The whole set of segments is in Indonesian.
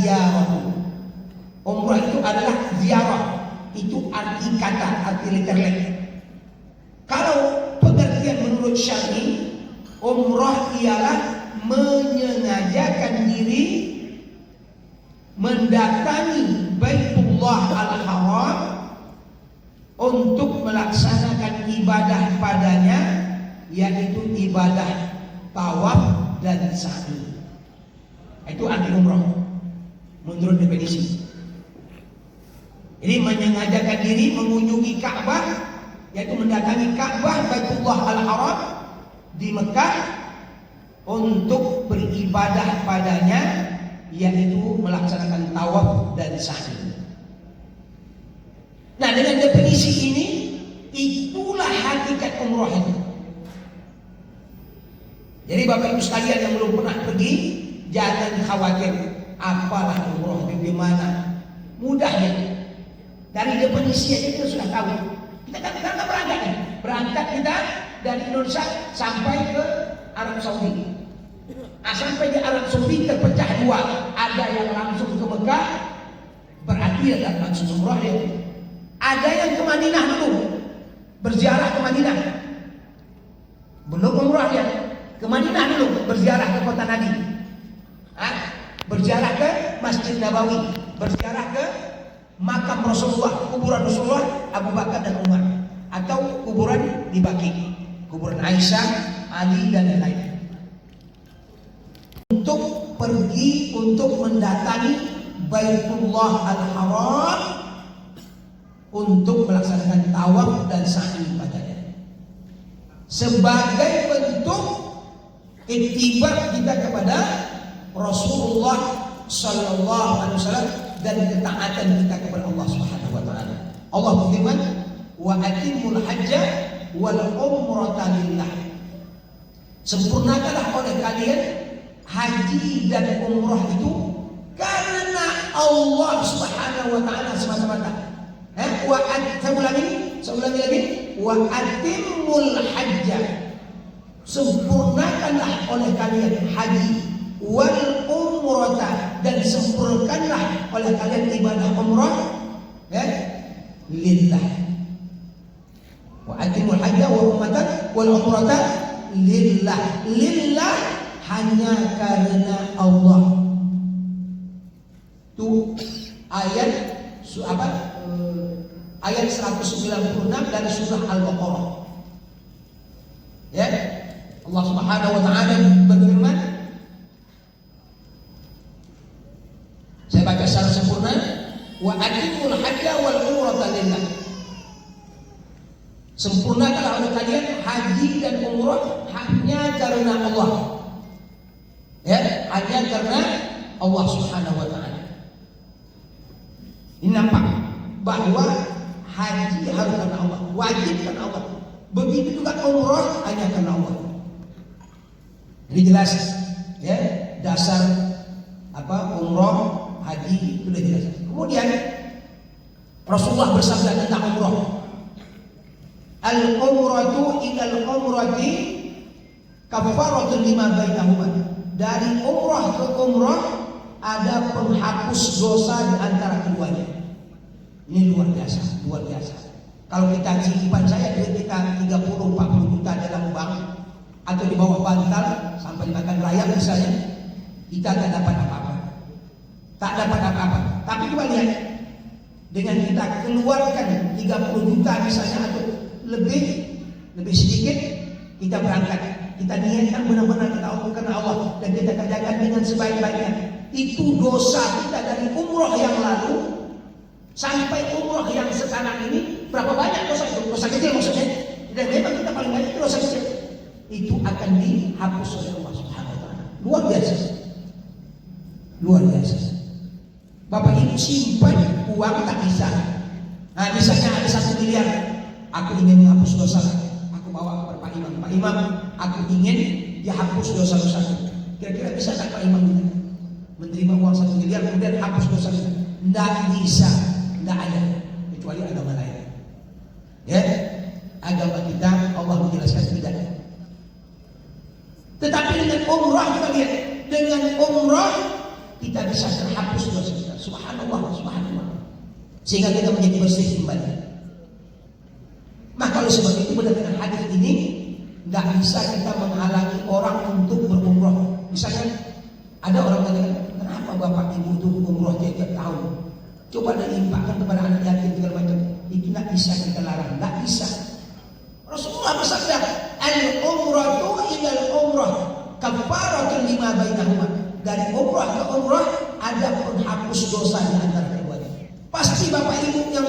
ziyarah. Umrah itu adalah ziarah. Itu arti kata, arti literally. Kalau pengertian menurut syar'i, umrah ialah menyengajakan diri mendatangi Baitullah Al-Haram untuk melaksanakan ibadah padanya, yaitu ibadah tawaf dan sa'i. Itu arti umrah menurut definisi. Jadi menyengajakan diri mengunjungi Ka'bah, yaitu mendatangi Ka'bah Baitullah Al-Haram di Mekah untuk beribadah padanya, yaitu melaksanakan tawaf dan sa'i. Nah, dengan definisi ini, itulah hakikat umrah itu. Jadi Bapak Ibu sekalian yang belum pernah pergi, jangan khawatir. Apalah umrah itu gimana? Mudahnya. Dari definisi aja kita sudah tahu. Kita kan berangkat nih. Berangkat kita dari Indonesia sampai ke Arab Saudi. Nah, sampai di Arab Saudi terpecah dua. Ada yang langsung ke Mekah, berarti ada langsung umrah dia. Ada yang ke Madinah dulu, berziarah ke Madinah. Belum umrah dia. Ke Madinah dulu, berziarah ke kota Nabi. Berziarah ke Masjid Nabawi, berziarah ke makam Rasulullah, kuburan Rasulullah, Abu Bakar dan Umar, atau kuburan di Baqi, kuburan Aisyah, Ali dan lain-lain. Untuk pergi untuk mendatangi Baitullah Al-Haram untuk melaksanakan tawaf dan sa'i padanya, sebagai bentuk iktibar kita kepada Rasulullah Sallallahu Alaihi Wasallam dan ketaatan kita kepada Allah Subhanahu Wa Taala. Allah berfirman, wa atimul hajja wal umrata lillah. Sempurnakanlah oleh kalian haji dan umrah itu karena Allah Subhanahu Wa Taala semata-mata. Saya ulangi lagi. Wa atimul hajja, sempurnakanlah oleh kalian haji, wal umrata, dan sempurnakanlah oleh kalian ibadah umrah, lillah. Wa atimul hajja wal umrata lillah. Lillah, hanya karena Allah. Itu ayat ayat 196 dari surah Al-Baqarah. Ya, Allah Subhanahu Wa Taala berfirman. Saya baca secara sempurna. Wa atimul hajja wal umrata lillah. Sempurnakanlah oleh kalian haji dan umrah hanya karena Allah. Ya, hanya karena Allah Subhanahu Wa Taala. Ini nampak bahwa haji harus karena Allah, wajib karena Allah. Begitu juga umrah hanya karena Allah. Ini jelas, ya, dasar umrah, haji sudah jelas. Kemudian Rasulullah bersabda tentang umrah. Al-umratu ilal umrati kafaratun lima bainahuma. Dari umrah ke umrah ada penghapus dosa di antara keduanya. Ini luar biasa, luar biasa. Kalau kita simpan saya duit kita 30-40 juta dalam bank atau di bawah bantal sampai makan raya misalnya, kita tak dapat apa-apa. Tak dapat apa-apa. Tapi coba lihat, dengan kita keluarkan 30 juta misalnya atau lebih sedikit, kita berangkat, kita niatkan benar-benar karena Allah dan kita kerjakan dengan sebaik-baiknya. Itu dosa kita dari umrah yang lalu sampai umrah yang sekarang ini, berapa banyak dosa itu? Dosa kecil maksudnya. Dan memang kita paling banyak dosa kecil. Itu akan dihapus oleh Allah Subhanahu Wa Taala. Luar biasa. Luar biasa. Bapak Ibu simpan uang tak bisa. Nah, misalnya ada 1 miliar, aku ingin menghapus dosa. Aku bawa kepada Pak Imam. Pak Imam, aku ingin dihapus dosa-dosaku. Kira-kira bisa tak Pak Imam menerima uang 1 miliar kemudian hapus dosa? Tidak bisa, tidak ada, kecuali agama lain. Ya, agama kita Allah menjelaskan tidak. Tetapi dengan umrah kita lihat, dengan umrah kita bisa terhapus dosa kita. Subhanallah, subhanallah. Sehingga kita menjadi bersih kembali. Maka kalau seperti itu berdasarkan hadis ini, nggak bisa kita menghalangi orang untuk berumroh. Misalnya ada orang katakan, kenapa bapak ibu itu umroh tiap tahun? Coba dilimpahkan kepada anak yatim segala macam. Itu nggak bisa kita larang, nggak bisa. Rasulullah bersabda, al-umratu ilal umrah kafaratun lima bainahuma. Dari umrah ke umrah ada penghapus dosa di antara keduanya. Pasti bapak ibu yang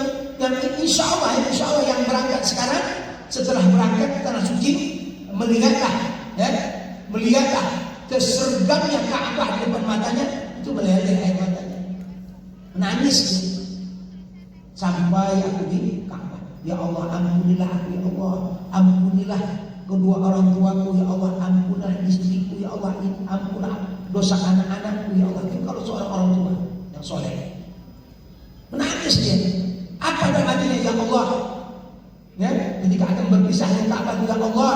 insya Allah yang berangkat sekarang, setelah berangkat ke tanah suci, melihatlah kesergamnya Ka'bah di depan matanya, itu meleleh air matanya, menangis sampai aku di Ka'bah. Ya Allah, ampunilah aku, ya Allah, ampunilah kedua orang tuaku, ya Allah, ampunilah istriku, ya Allah, ampunilah dosa anak-anakku, ya Allah. Itu kalau seorang orang tua yang soleh menangis dia. Apa dalam hatinya? Ya Allah, ya, ketika akan berpisah dengan Ka'bah, ya Allah,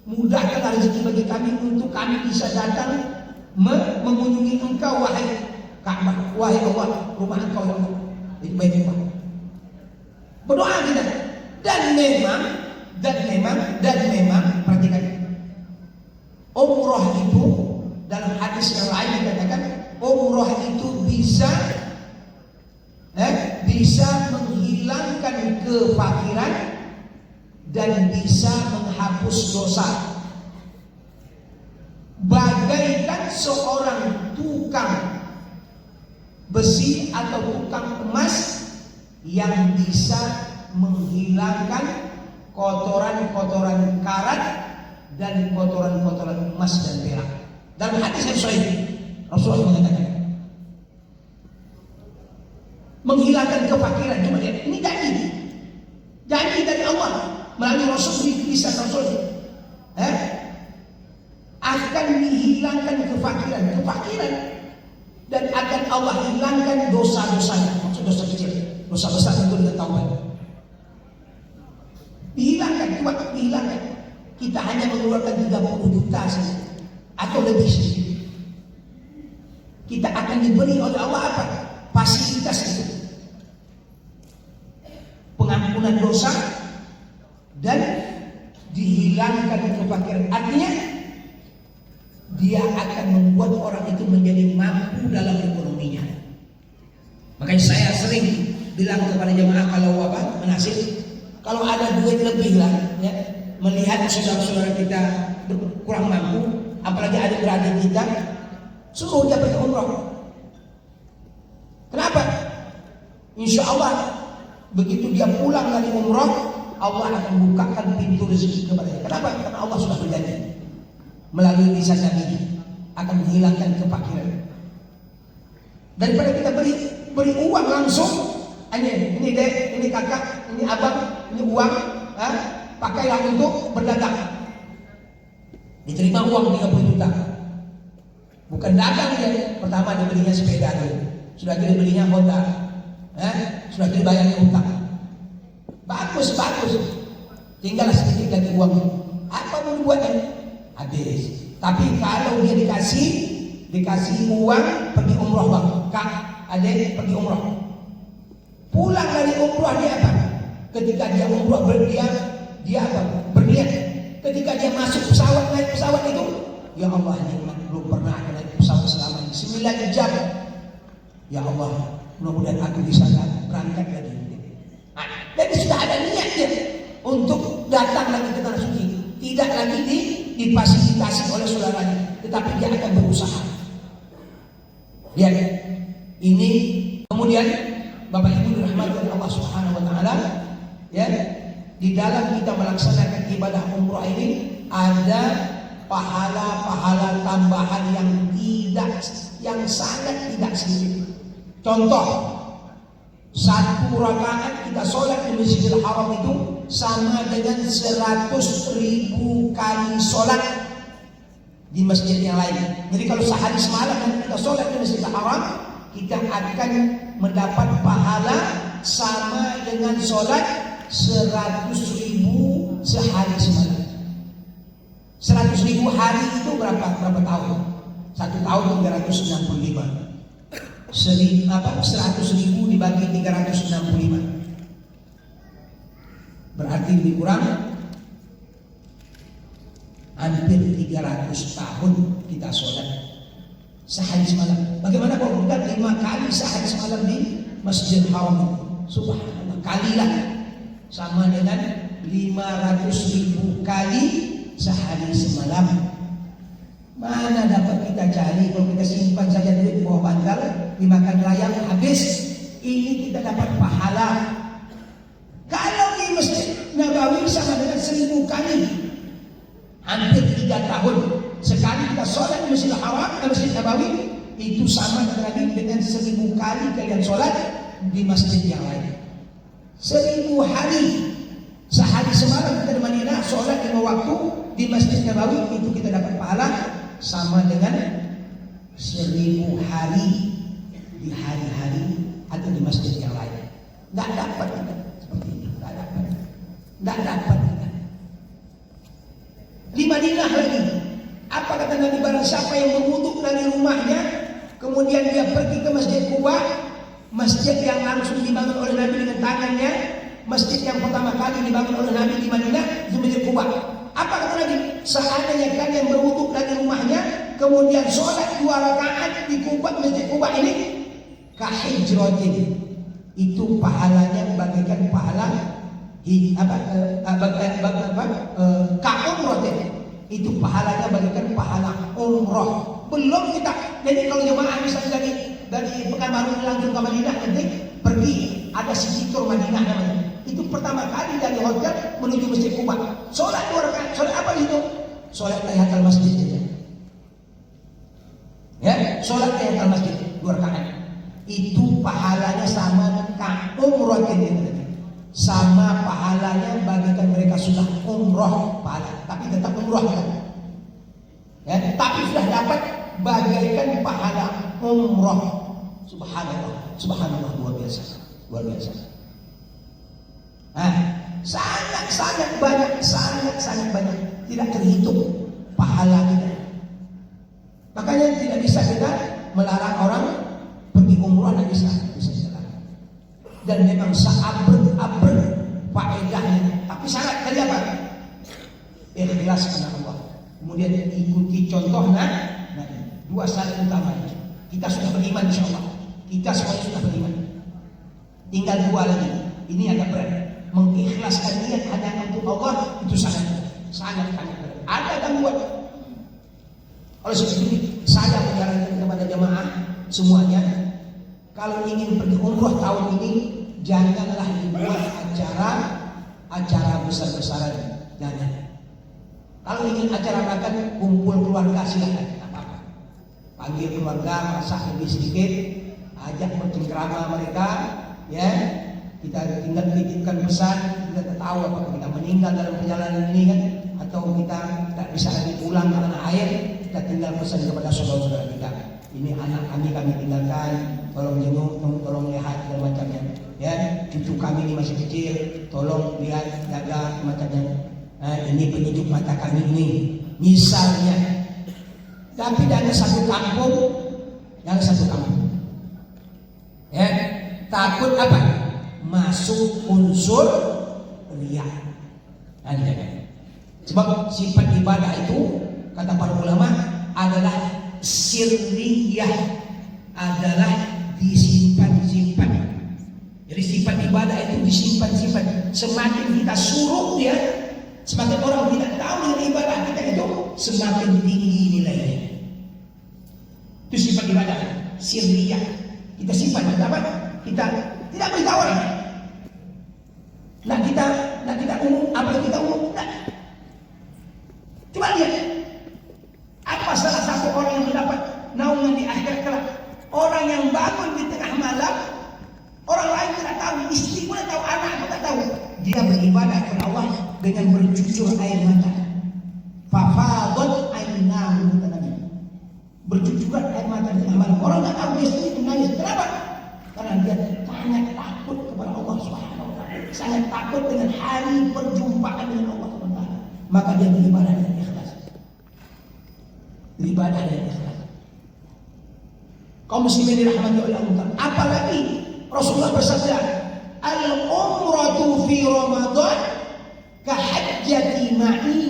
mudahkanlah rezeki bagi kami untuk kami bisa datang mengunjungi Engkau, wahai Ka'bah, wahai Allah, rumah Engkau, ya Allah. Itu baik-baik. Berdoa kita. Dan memang perhatikan, umroh itu dalam hadis yang lain dikatakan umroh itu bisa menghilangkan kefakiran dan bisa menghapus dosa. Bagaikan seorang tukang besi atau tukang emas yang bisa menghilangkan kotoran-kotoran karat dan kotoran-kotoran emas dan perak. Dalam hadis yang sahih, Rasulullah mengatakan menghilangkan kefakiran. Cuma lihat, ini janji dari Allah melalui Rasul, bisa Rasul akan dihilangkan kefakiran dan akan Allah hilangkan dosa-dosanya. Maksud dosa kecil, dosa besar itu dengan taubat dihilangkan. Kita hanya mengeluarkan 30 juta saja atau lebih sedikit. Kita akan diberi oleh Allah apa? Fasilitas itu, pengampunan dosa dan dihilangkan kefakiran. Artinya dia akan membuat orang itu menjadi mampu dalam ekonominya. Makanya saya sering bilang kepada jemaah kalau menasib, kalau ada duit lebih lah, ya, melihat saudara-saudara kita kurang mampu, apalagi adik-beradik kita, suruh dia pergi umroh. Kenapa? Insya Allah begitu dia pulang dari umroh, Allah akan bukakan pintu rezeki kepadanya. Kenapa? Karena Allah sudah berjanji melalui lisan Nabi akan menghilangkan kefakiran. Daripada kita beri uang langsung, ini dek, ini kakak, ini abang, ini uang, pakailah untuk berdagang. Diterima uang 30 juta. Bukan dagang ya. Pertama dibelinya sepeda dulu. Sudah dibelinya Honda, sudah dibayarnya utang. Bagus. Tinggal sedikit lagi uangnya. Apa mau dibuatnya? Habis. Tapi kalau dia dikasih uang pergi umroh, bang, kak, adik pergi umroh. Pulang dari umroh dia apa? Ketika dia umroh dia apa? Berniat. Ketika dia masuk pesawat, naik pesawat itu, ya Allah, nikmat, belum pernah naik pesawat selama ini 9 jam. Ya Allah, mudah-mudahan aku bisa berangkat lagi. Jadi sudah ada niatnya untuk datang lagi ke tanah suci. Tidak lagi difasilitasi oleh saudaranya, tetapi dia akan berusaha. Lihat, ini kemudian Bapak Ibu dirahmati oleh Allah Subhanahu Wa Taala, ya, di dalam kita melaksanakan ibadah umrah ini ada pahala-pahala tambahan yang sangat tidak sedikit. Contoh, 1 rakaat kita sholat di Masjidil Haram itu sama dengan 100.000 kali sholat di masjid yang lain. Jadi kalau sehari semalam kita sholat di Masjidil Haram, kita akan mendapat pahala sama dengan sholat 100.000 sehari semalam. 100.000 hari itu berapa tahun? 1 tahun 365. 100.000 dibagi 365. Berarti lebih kurang hampir 300 tahun kita sholat sehari semalam. Bagaimana kalau kita 5 kali sehari semalam di Masjidil Haram? Subhanallah, kalilah sama dengan 500.000 kali sehari semalam. Mana dapat kita cari kalau kita simpan saja duit di bawah bantal, dimakan layang habis. Ini kita dapat pahala. Kalau di Masjid Nabawi sama dengan 1000 kali, hampir 3 tahun sekali kita sholat di Masjidil Haram, Masjid Nabawi, itu sama dengan 1000 kali kalian sholat di masjid yang lain. 1000 hari sehari semalam kita di Madinah sholat 5 waktu di Masjid Nabawi, itu kita dapat pahala sama dengan 1000 hari di hari-hari atau di masjid yang lain. Nggak dapat kita seperti itu, nggak dapat kita. Di Madinah lagi, apa kata Nabi, barang siapa yang berwudu dari rumahnya kemudian dia pergi ke Masjid Quba, masjid yang langsung dibangun oleh Nabi dengan tangannya, masjid yang pertama kali dibangun oleh Nabi di Madinah, itu Masjid Quba. Apa kata Nabi? Seandainya kalian berwudu dari rumahnya kemudian sholat 2 rakaat di Quba, Masjid Quba ini, kahijratin, itu pahalanya bagaikan pahala ka'umratin, itu pahalanya bagaikan pahala umroh. Belum kita, jadi kalau jemaah misalnya dari Pekanbaru langsung ke Madinah, nanti pergi ada City Tour Madinah namanya. Itu pertama kali dari hotel menuju Masjid Quba. Sholat 2 rakaat. Sholat apa itu? Sholat tahiyatul masjid saja. Ya, sholat tahiyatul masjid 2 rakaat. Itu pahalanya sama umrohin, sama pahalanya bagaikan mereka sudah umroh pahala, tapi tetap umroh kan? Ya, tapi sudah dapat bagaikan pahala umroh. Subhanallah, subhanallah, luar biasa, luar biasa. Nah, sangat banyak, tidak terhitung pahala kita. Makanya tidak bisa kita melarang orang pergi umrah, tidak bisa dilarang. Dan memang seabrek faedahnya. Tapi syarat tadi apa? Ikhlas karena Allah. Kemudian ikuti contoh nah 2 syarat utamanya. Kita sudah beriman insyaallah. Kita semuanya sudah beriman. Tinggal 2 lagi. Ini agak berat. Mengikhlaskan niat hanya untuk Allah, itu sangat berat. Ada gangguan. Oleh sebab itu saya menyarankan kepada jemaah semuanya, kalau ingin pergi umroh tahun ini, janganlah dibuat acara besar-besaran. Jangan. Kalau ingin acara makan kumpul keluarga silakan, tidak apa-apa. Panggil keluarga, masak lebih sedikit, ajak bercengkrama mereka, ya. Kita tinggal titipkan pesan, kita tahu apakah kita meninggal dalam perjalanan ini kan, atau kita tak bisa lagi pulang ke tanah air, kita tinggal pesan kepada saudara-saudara kita. Ini anak kami tinggalkan, tolong jenguk, tolong lihat dan macamnya. Ya, cucu kami ini masih kecil, tolong lihat, jaga macamnya. Nah, ini penyejuk mata kami ini, misalnya. Tapi jangan satu kampung, ya, takut apa? Masuk unsur riya. Sebab sifat ibadah itu kata para ulama adalah sirriyah, adalah disimpan-simpan. Jadi sifat ibadah itu disimpan-simpan. Semakin kita suruh dia, semakin orang tidak tahu dengan ibadah kita itu, semakin tinggi nilainya. Itu sifat ibadah sirriyah. Kita simpan, kita tidak beritahu orang. Nak kita umum, apalagi kita umum, tidak. Coba lihat, apa salah satu orang yang mendapat naungan di akhirat kelak? Orang yang bangun di tengah malam, orang lain tidak tahu, istri pun tidak tahu, anak pun tidak tahu. Dia beribadah kepada Allah dengan bercucur air mata. Fafadat ainahu, kata Nabi. Bercucuran air mata di tengah malam. Orang tidak tahu, istri itu nangis. Kenapa? Karena dia sangat takut kepada Allah Subhanahu wa taala. Sangat takut dengan hari perjumpaan dengan Allah Subhanahu wa taala. Maka dia beribadah dengan ikhlas. Beribadah dengan ikhlas. Kaum muslimin dirahmati oleh Allah. Apalagi Rasulullah bersabda, al-umratu fi Ramadan ka hajjati ma'i.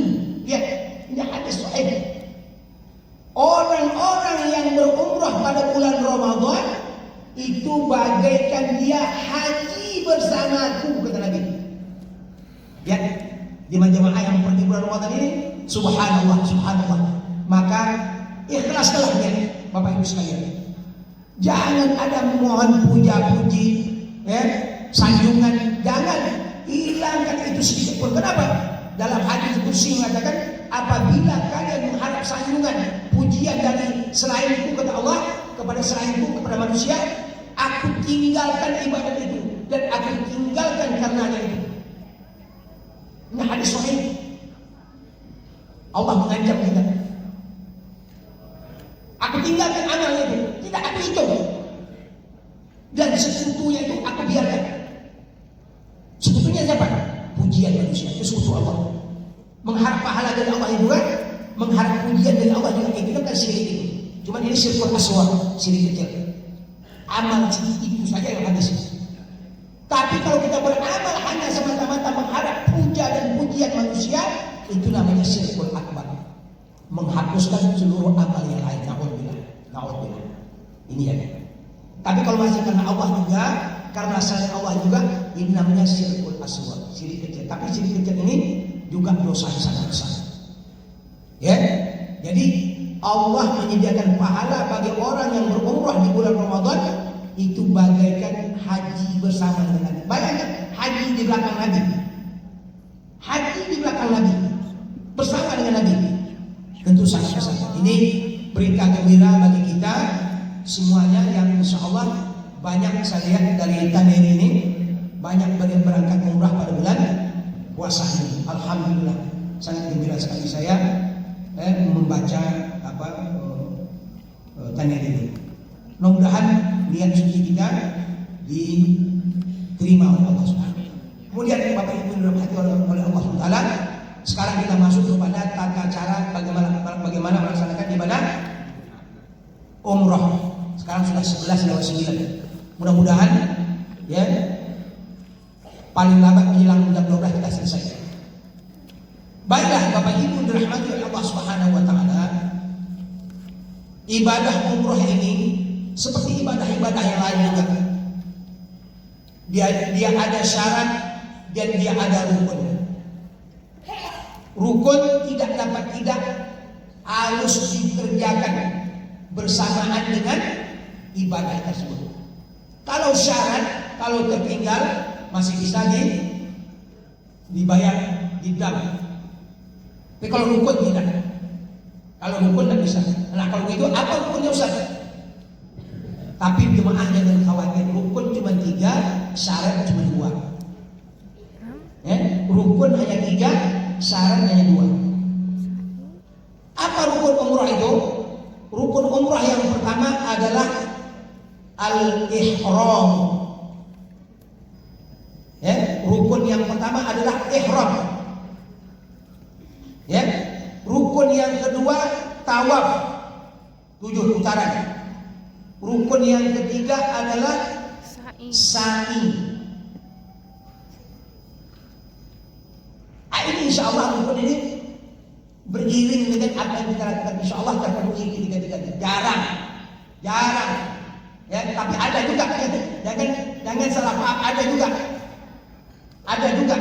Ya, ini hadis sahih. Orang-orang yang berumrah pada bulan Ramadan itu bagaikan dia haji bersamaku, kata Nabi. Ya, di jemaah yang pergi bulan Ramadan ini, subhanallah, subhanallah. Maka ikhlaskanlah niat, Bapak Ibu sekalian. Jangan ada mohon puja-puji, ya, sanjungan, jangan hilangkan itu sedikit pun. Kenapa? Dalam hadis kursi mengatakan, apabila kalian mengharap sanjungan, pujian dari selainku, kata Allah, kepada selainku, kepada manusia, aku tinggalkan ibadat itu dan aku tinggalkan karenanya itu. Ini hadis sahih. Allah mengancam kita. Aku tinggalkan amalnya itu, tidak aku hitung. Dan sekutunya itu aku biarkan. Sekutunya siapa? Pujian manusia, itu sekutu Allah. Mengharap pahala dari Allah juga, mengharap pujian dari Allah juga. Itu kan syirik itu. Cuma ini syirkul aswar, syirik kecil. Amal itu saja yang hadis. Tapi kalau kita beramal hanya semata-mata mengharap puja dan pujian manusia, itu namanya syirkul akbar. Menghapuskan seluruh amal yang lain. Na'udzubillah. Ini ya. Tapi kalau masih karena Allah juga, karena selain Allah juga, ini namanya syirkul aswar, syirik kecil. Tapi syirik kecil ini juga dosa yang sangat besar. Ya. Jadi Allah menyediakan pahala bagi orang yang berumrah di bulan Ramadan itu bagaikan haji bersama dengan Nabi. Bayangkan haji di belakang Nabi. Haji di belakang Nabi bersama dengan Nabi. Tentu sangat besar. Ini berita gembira bagi kita semuanya yang insya Allah banyak saya lihat dari Tanir ini banyak berangkat umrah pada bulan puasa ini. Alhamdulillah sangat gembira sekali saya membaca Tanir ini. Mudah-mudahan niat suci kita diterima oleh Allah Subhanahu. Kemudian Bapak Ibu dirahmati oleh Allah Subhanahu wa taala. Sekarang kita masuk kepada tata cara bagaimana melaksanakan ibadah umrah. Sekarang sudah 11:09. Mudah-mudahan ya paling lambat menjelang jam 12 kita selesai. Baiklah Bapak Ibu dirahmati oleh Allah Subhanahu wa taala. Ibadah umrah ini seperti ibadah-ibadah yang lain juga. Dia ada syarat dan dia ada rukun. Rukun tidak dapat tidak harus dikerjakan bersamaan dengan ibadah tersebut. Kalau syarat, kalau tertinggal masih bisa dibayar didam. Tapi kalau rukun tidak. Kalau rukun tidak bisa. Nah kalau itu apa rukunnya Ustaz? Tapi jemaah jangan khawatir, rukun cuma 3, syarat cuma 2. Ya, rukun hanya 3, syarat hanya 2. Apa rukun umrah itu? Rukun umrah yang pertama adalah al-ihram. Ya, rukun yang pertama adalah ihram. Ya, rukun yang kedua tawaf 7 putaran. Rukun yang ketiga adalah sa'i. Ini insya Allah rukun ini beriring dengan apa yang kita lakukan. Insya Allah terpenuhi ketiga-tiganya. Jarang. Ya, tapi ada juga. Jangan salah paham. Ada juga.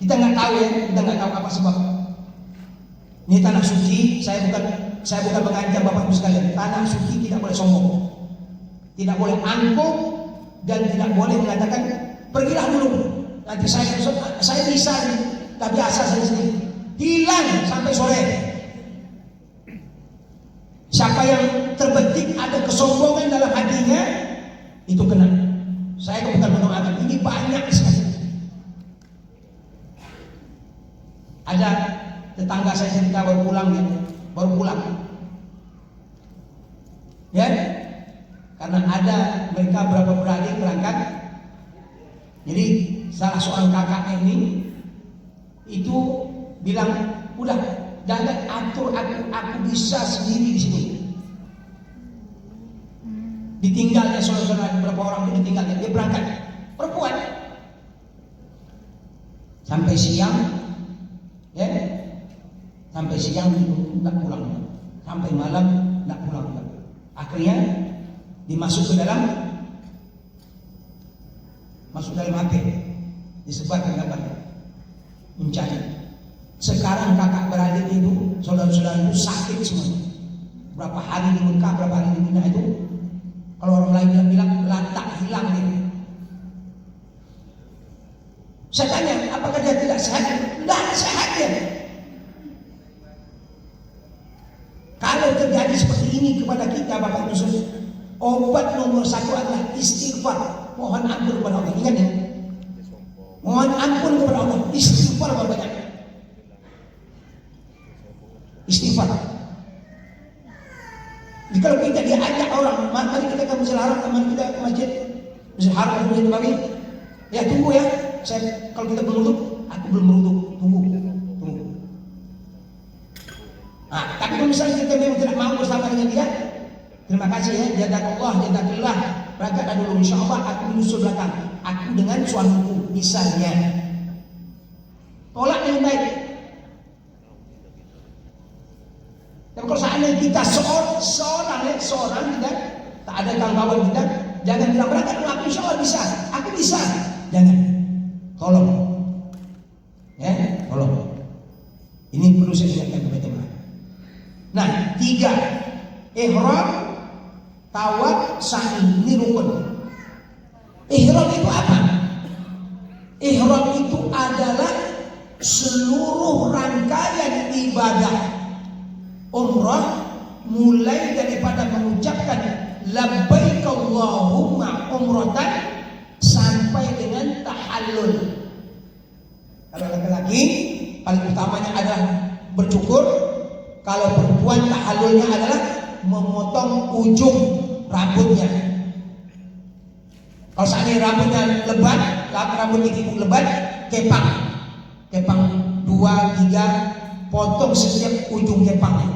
Kita nggak tahu ya. Kita nggak tahu apa sebab. Ini tanah suci. Saya bukan mengancam Bapak Ibu sekalian. Tanah suci tidak boleh sombong, tidak boleh angkuh, dan tidak boleh mengatakan pergilah dulu. Nanti saya bisa, tak biasa saya sendiri. Hilang sampai sore. Siapa yang terbetik ada kesombongan dalam hatinya, itu kena. Saya bukan mendoakan. Ini banyak sekali. Ada tetangga saya cerita baru pulang. Ya, karena ada mereka berapa beradik berangkat. Jadi salah seorang kakaknya ini itu bilang, udah jangan atur aku bisa sendiri di sini. Ditinggalnya saudara berapa orang itu ditinggalnya, dia berangkat perempuan sampai siang, ya, sampai siang tidak pulang, sampai malam tidak pulang. Akhirnya dimasuk ke dalam, masuk dalam HP, disebarkan kabarnya, mencari. Sekarang kakak beradik itu, saudara-saudara itu sakit semua. Berapa hari di Mekah, berapa hari di Mina itu, kalau orang lain bilang lantak hilang dia. Saya tanya, apakah dia tidak sehat? Tidak sehat dia. Kalau terjadi seperti ini kepada kita, Bapak Ibu Saudara, obat nomor satu adalah istighfar. Mohon ampun kepada Allah. Ingat ya, mohon ampun kepada Allah. Istighfar banyak. Istighfar. Jadi kalau kita diajak orang, mari kita ke Masjidil Haram, mari kita ke Masjidil Haram kemudian kembali. Ya tunggu ya. Kalau kita belum beruduk, aku belum beruduk. Tunggu. Nah, tapi kalau misalnya kita memang tidak mau bersama dengan dia, terima kasih ya, jazakallah, berangkat dulu, insyaallah aku menyusul belakang. Aku dengan suamiku misalnya. Tolak dengan baik. Dan kalau seandainya kita seorang kita tak ada kawan-kawan kita, jangan bilang berangkat dulu, aku insyaallah bisa, aku bisa. Jangan. Tolong. Ya, tolong. Ini perlu saya ingatkan kepada jemaah. Nah, 3, ihram, tawaf, sa'i, ini rukun. Ihram itu apa? Ihram itu adalah seluruh rangkaian ibadah umrah, mulai daripada mengucapkan labbaik Allahumma umratan sampai dengan tahallul. Kalau laki-laki paling utamanya adalah bercukur. Kalau perempuan tahallulnya adalah memotong ujung rambutnya. Kalau seandainya rambutnya lebat, rambut ibu lebat, kepang 2, 3, potong setiap ujung kepangnya.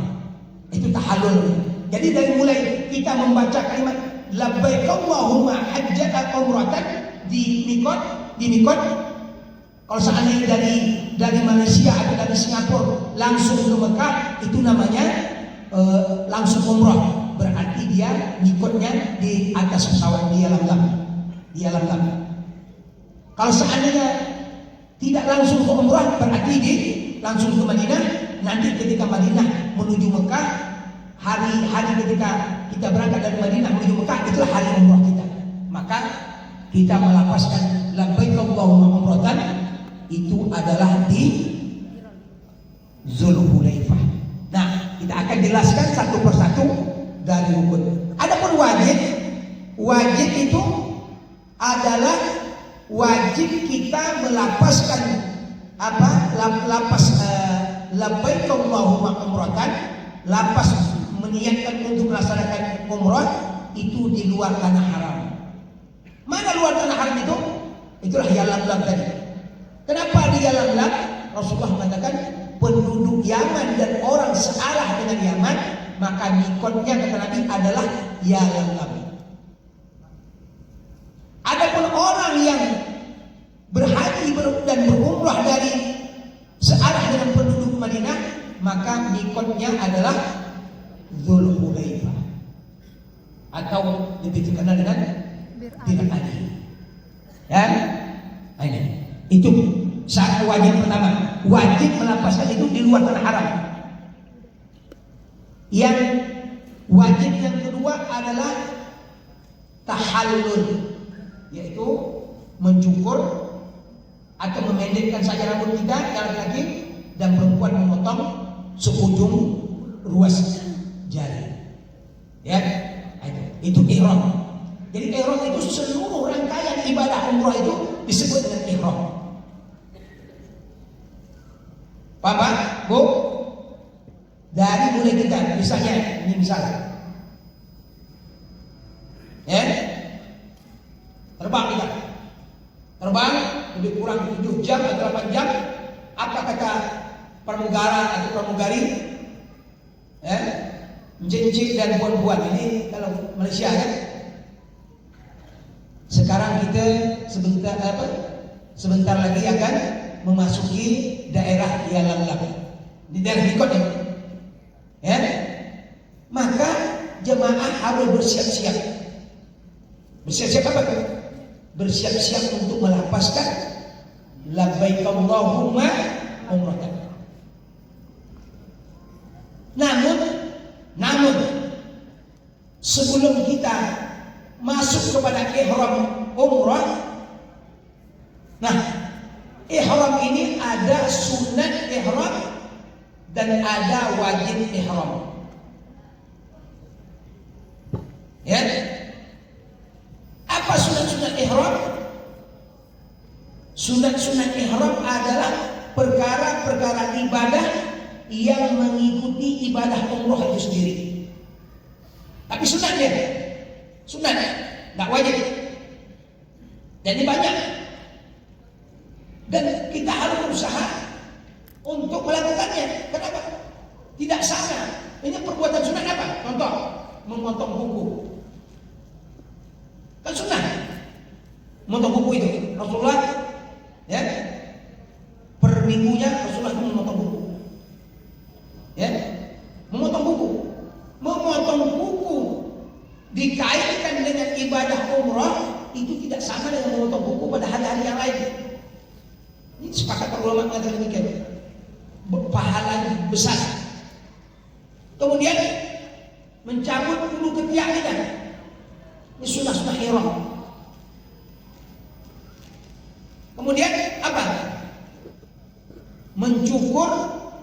Itu tahallul. Jadi dari mulai kita membaca kalimat labbaik Allahumma hajjatan umratan di mikot. Kalau seandainya dari Malaysia atau dari Singapura langsung ke Mekah, itu namanya langsung umrah. Berarti dia mikotnya di atas pesawat, di alam lam. Kalau seandainya tidak langsung ke umrah, berarti langsung ke Madinah. Nanti ketika Madinah menuju Mekah, hari ketika kita berangkat dari Madinah menuju Mekah, itulah hari umrah kita. Maka kita melapaskan labbaik Allahumma umratan, itu adalah di Zulhulaifah. Nah, kita akan jelaskan satu persatu dari rukun. Adapun wajib itu adalah wajib kita melapaskan labbaik Allahumma umratan, lapas meniatkan untuk melaksanakan umrah itu di luar tanah haram. Mana luar tanah haram itu? Itulah Yalamlam tadi. Kenapa di Yalamlam? Rasulullah mengatakan penduduk Yaman dan orang searah dengan Yaman, maka mikotnya kata Nabi adalah Yalamlam. Adapun orang yang berhaji dan berumrah dari searah dengan penduduk Madinah, maka mikotnya adalah Zulhulaifah atau lebih dikenal dengan Bir Ali. Dan ini itu syarat wajib pertama, wajib melapaskan itu di luar tanah haram. Yang wajib yang kedua adalah tahallul, yaitu mencukur atau memendekkan saja rambut kita, laki-laki dan perempuan memotong seujung ruas jari. Ya, itu ihram. Jadi ihram itu seluruh rangkaian ibadah umrah itu disebut dengan ihram. Bapak, Bu, dari mulai kita, misalnya, ini misalnya, ya, terbang kita, lebih kurang 7 jam atau 8 jam, apa kata pramugara atau pramugari, ya, mencincin dan buat-buat ini kalau Malaysia ya, sebentar lagi akan memasuki daerah Yalamlam, di daerah Mikot ini. Ya, maka jemaah harus bersiap-siap. Bersiap-siap apa tuh? Bersiap-siap untuk melapaskan labbaik Allahumma umratan. Namun sebelum kita masuk kepada ihram umrah, ihram ini ada sunat ihram dan ada wajib ihram. Ya. Apa sunat-sunat ihram? Sunat-sunat ihram adalah perkara-perkara ibadah yang mengikuti ibadah umroh itu sendiri. Tapi sunatnya, nggak wajib. Jadi banyak. Dan kita harus berusaha untuk melakukannya. Kenapa? Tidak sama. Ini perbuatan sunat apa? Contoh, memotong kuku. Kan sunat. Memotong kuku itu Rasulullah, ya, per minggunya Rasulullah memotong kuku. Ya, memotong kuku. Memotong kuku dikaitkan dengan ibadah umrah itu tidak sama dengan memotong kuku pada hari-hari yang lain. Ini sepakat para ulama mengatakan demikian. Pahala besar. Kemudian mencabut bulu ketiak kita. Ini sunah-sunah ihram. Kemudian apa? Mencukur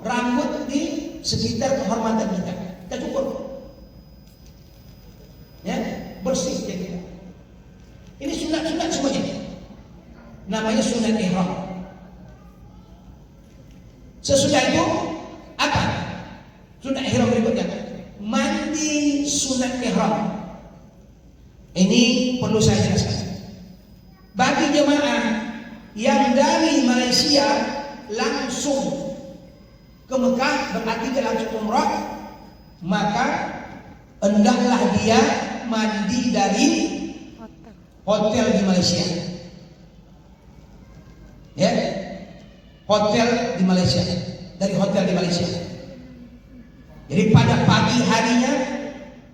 rambut di sekitar kehormatan kita. Kita cukur. Ya, bersih kita. Ini sunat-sunat semuanya. Namanya sunat ihram. Sesudah itu apa? Sunat ihram berikutnya, mandi sunat ihram. Ini perlu saya jelaskan. Bagi jemaah yang dari Malaysia langsung ke Mekah, berarti dia langsung umrah, maka hendaklah dia mandi dari hotel di Malaysia. Ya, hotel di Malaysia, dari hotel di Malaysia. Jadi pada pagi harinya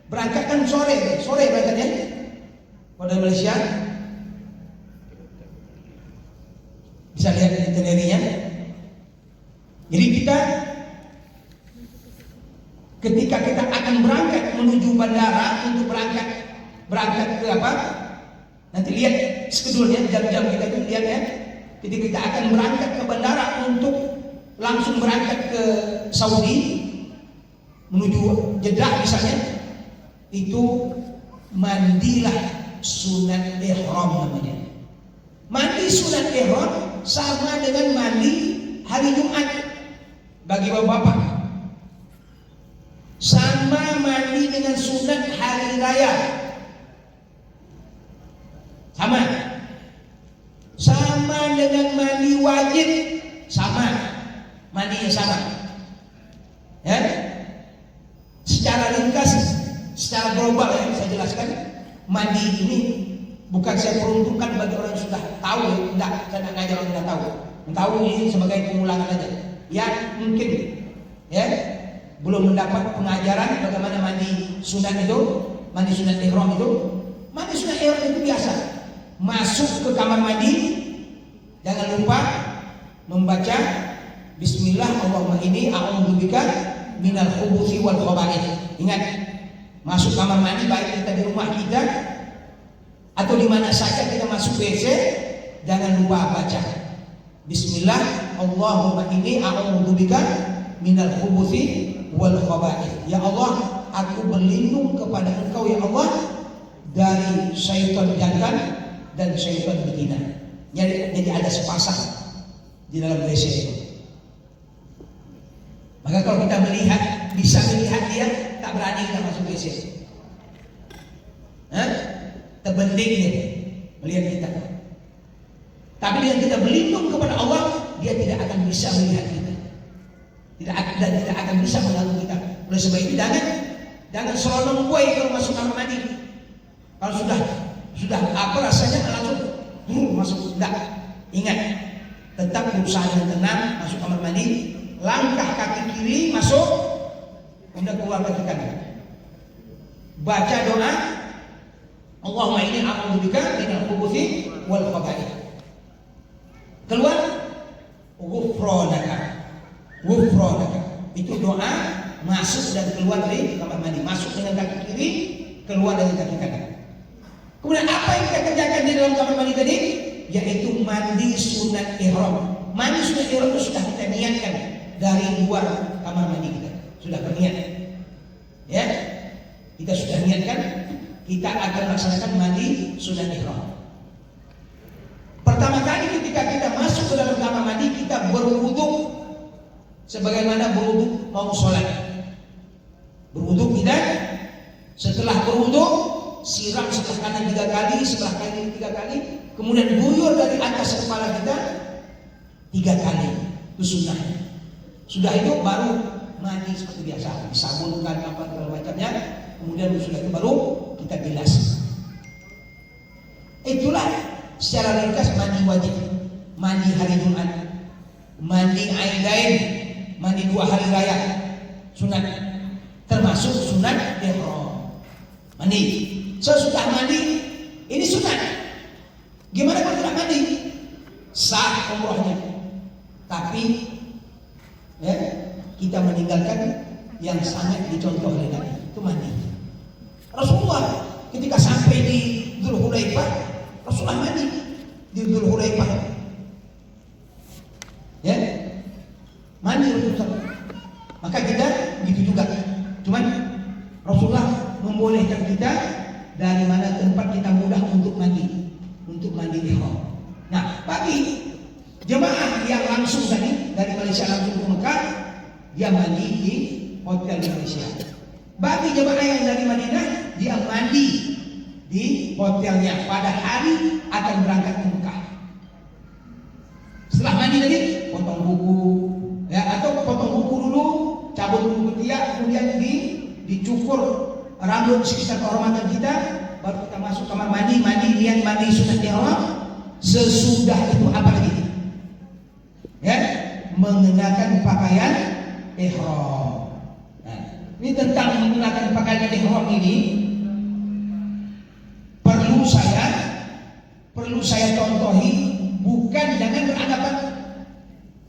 berangkat kan sore berangkatnya. Pada Malaysia bisa lihat itinerarinya. Jadi ketika kita akan berangkat menuju bandara untuk berangkat ke apa? Nanti lihat skedulnya, jam-jam kita itu lihat ya. Ketika kita akan berangkat ke bandara untuk langsung berangkat ke Saudi menuju Jeddah misalnya, itu mandilah sunat ihram namanya. Mandi sunat ihram sama dengan mandi hari Jumat bagi bapak-bapak. Sama mandi dengan sunat hari raya. Sama dengan mandi wajib, mandinya sama. Ya. Secara ringkas, secara global yang saya jelaskan, mandi ini bukan saya peruntukkan bagi orang yang sudah tahu, tidak, saya tidak ngajar orang yang tidak tahu. Yang tahu ini sebagai pengulangan aja. Yang mungkin ya belum mendapat pengajaran bagaimana mandi sunat itu, mandi sunat ihram itu. Mandi sunat ihram itu biasa. Masuk ke kamar mandi, jangan lupa membaca Bismillah Allahumma inni a'udzubika minal khubuthi wal khaba'ith. Ingat, masuk kamar mandi baik kita di rumah kita atau di mana saja kita masuk WC, jangan lupa baca Bismillah Allahumma inni a'udzubika minal khubuthi wal khaba'ith. Ya Allah, aku berlindung kepada Engkau ya Allah dari syaitan jantan dan syaitan betina. Jadi ada sepasang di dalam WC itu. Maka kalau kita bisa melihat dia, tak berani kita masuk WC. Terbending dia melihat kita. Tapi dengan kita berlindung kepada Allah, dia tidak akan bisa melihat kita. Tidak akan bisa mengganggu kita. Oleh sebab itu jangan selonong buai kalau masuk kamar mandi. Kalau sudah apa rasanya langsung masuk. Tidak. Ingat, tetap berusaha dengan tenang masuk kamar mandi. Langkah kaki kiri masuk, kemudian keluar kaki kanan. Baca doa, Allahumma inni a'udzubika minal khubuthi wal khaba'ith. Keluar, ghufranaka. Itu doa masuk dan keluar dari kamar mandi. Masuk dengan kaki kiri, keluar dari kaki kanan. Kemudian apa yang kita kerjakan di dalam kamar mandi tadi? Yaitu mandi sunat ihram. Mandi sunat ihram itu sudah kita niatkan dari luar kamar mandi kita. Sudah berniat. Ya. Kita sudah niatkan kita akan melaksanakan mandi sunat ihram. Pertama kali ketika kita masuk ke dalam kamar mandi, kita berwudu sebagaimana berwudu mau sholat. Berwudu kita, setelah berwudu siram sebelah kanan 3 kali, sebelah kiri 3 kali, kemudian guyur dari atas kepala kita 3 kali. Itu sunnahnya. Sudah itu baru mandi seperti biasa, disabunkan apa segala macamnya, kemudian sudah itu baru kita bilas. Itulah secara ringkas mandi wajib. Mandi hari Jumat, mandi Aidain, mandi 2 hari raya, sunat, termasuk sunat ihram. Mandi. Sesudah mandi, ini sunat. Gimana kalau tidak mandi? Sah umrohnya. Tapi ya, kita meninggalkan yang sangat dicontoh oleh Nabi, itu mandi. Rasulullah ketika sampai di Dzulhulaifah, Rasulullah mandi di Dzulhulaifah. Ya, mandi Rasulullah. Maka kita gitu juga. Cuman Rasulullah membolehkan kita dari mana tempat kita mudah untuk mandi ihram. Nah, bagi jemaah yang langsung tadi dari Malaysia langsung ke Mekah, dia mandi di hotel di Malaysia. Bagi jemaah yang dari Madinah, dia mandi di hotelnya pada hari akan berangkat ke Mekah. Setelah mandi tadi, potong kuku, ya, atau potong kuku dulu, cabut kuku ketiak, kemudian dicukur rambut sekitar kehormatan kita, baru kita masuk kamar mandi, niat mandi sunat ihram. Sesudah itu apa lagi? Ya, mengenakan pakaian ihram. Nah, ini tentang mengenakan pakaian ihram ini perlu saya contohi, bukan jangan beranggapan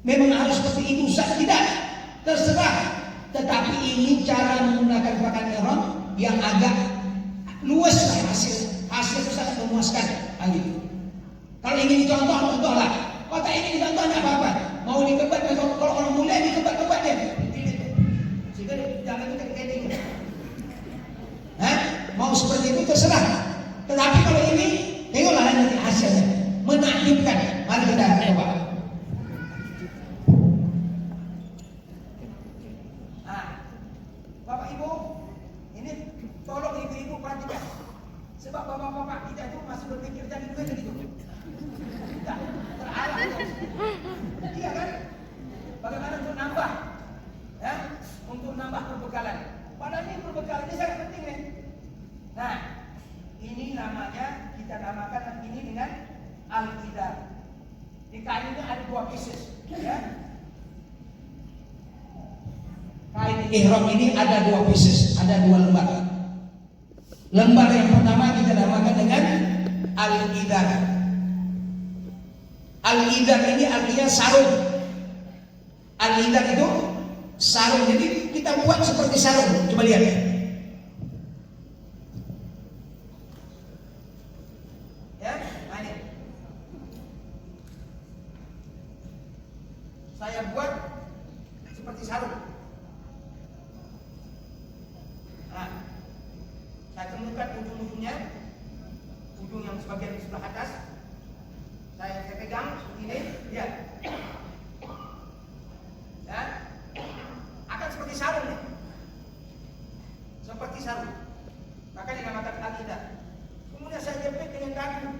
memang harus seperti itu, tidak, terserah. Tetapi ini cara menggunakan pakaian ihram yang agak luas lah, hasil sangat memuaskan. Gitu. Kalau ingin dicontoh, contohlah. Kalau tak ingin dicontoh, tidak apa-apa. Mau dikebat, kalau orang mulai dikebat ya. Sehingga jangan itu kayak gini. Mau seperti itu terserah. Tetapi kalau ini, tengoklah nanti hasilnya, menakjubkan. Mari kita coba. Bapak Ibu, ini tolong ibu-ibu perhatikan. Sebab bapak-bapak kita itu masih berpikir jadi duit gitu. Tidak, terhalang. Iya kan? Bagaimana untuk nambah? Ya, untuk nambah perbekalan. Padahal ini perbekalan ini sangat penting nih. Nah, ini namanya, kita namakan ini dengan al-qidar. Di kain ini ada 2 pieces, ya. Kain ihram ini ada 2 pieces, ada 2 lembar. Lembar yang pertama kita namakan dengan al-qidar. Al-qidar ini artinya sarung. Al-qidar itu sarung, jadi kita buat seperti sarung. Coba lihat ya. Saya buat seperti sarung. Nah, saya temukan ujung-ujungnya, ujung yang sebagian di sebelah atas. Saya pegang seperti ini, lihat. Ya, akan seperti sarung nih. Seperti sarung. Maka dinamakan al-qidar. Kemudian saya jepit dengan dagu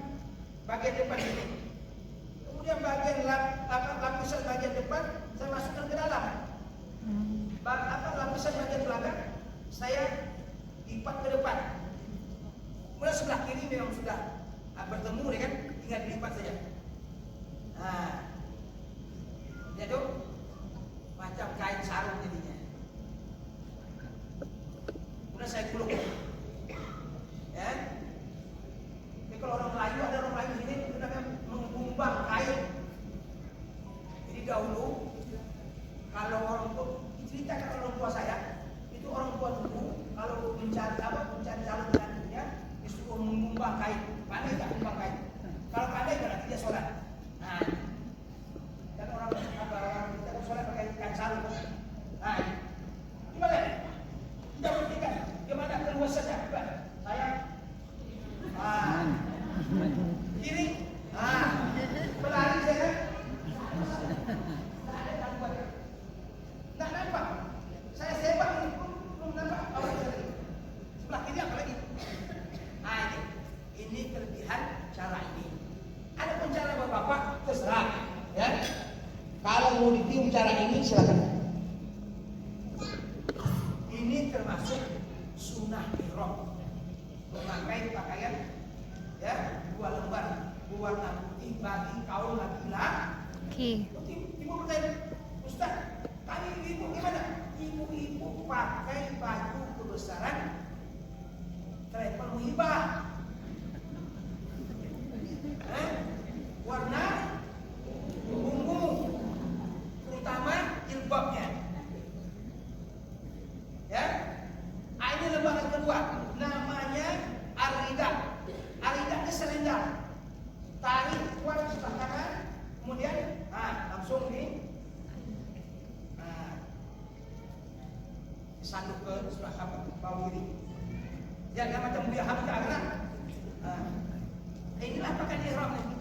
bagian depan ini. Kemudian bagian lapisan bagian depan saya masukkan ke dalam. Lapisan bagian belakang saya lipat ke depan. Kemudian sebelah kiri memang sudah bertemu, kan? tinggal dilipat saja. Nah, dia tuh macam kain sarung jadinya. Kemudian saya gulung. Ya. Tapi kalau orang Melayu, ada orang Melayu ini namanya menggumbang kain. Jadi dahulu kalau orang tua ceritakan orang tua saya, itu orang tua dulu kalau mencari calon menantunya disuruh menggumbang kain. Pandai tak menggumbang kain? Kalau pandai berarti dia sholat. Nah, dan orang kita sholat pakai kain sarung. Nah, gimana? Kita buktikan. Gimana keluar saja? Saya, kiri, berlari saya. Nggak nampak. Saya sebab ini pun belum nampak awal saya. Sebelah kiri apa lagi? Nah ini kelebihan cara ini. Ada pun cara bapak terserah, ya. Kalau mau ditium cara ini silakan. Ini termasuk sunnah ihram, memakai pakaian ya 2 lembar berwarna putih bagi kaum laki-laki. Ibu bertanya, Ustaz, tadi ibu gimana? Ibu-ibu pakai baju kebesaran travel muhibah. Warna ungu, terutama jilbabnya. Ya, ini lembaran kedua, namanya arida. Arida itu selendang. Tarik kuat sebelah kanan, kemudian langsung disanduk ke sebelah bawah kiri. Jangan macam dia hamka kan? Inilah pakaian ihram ini.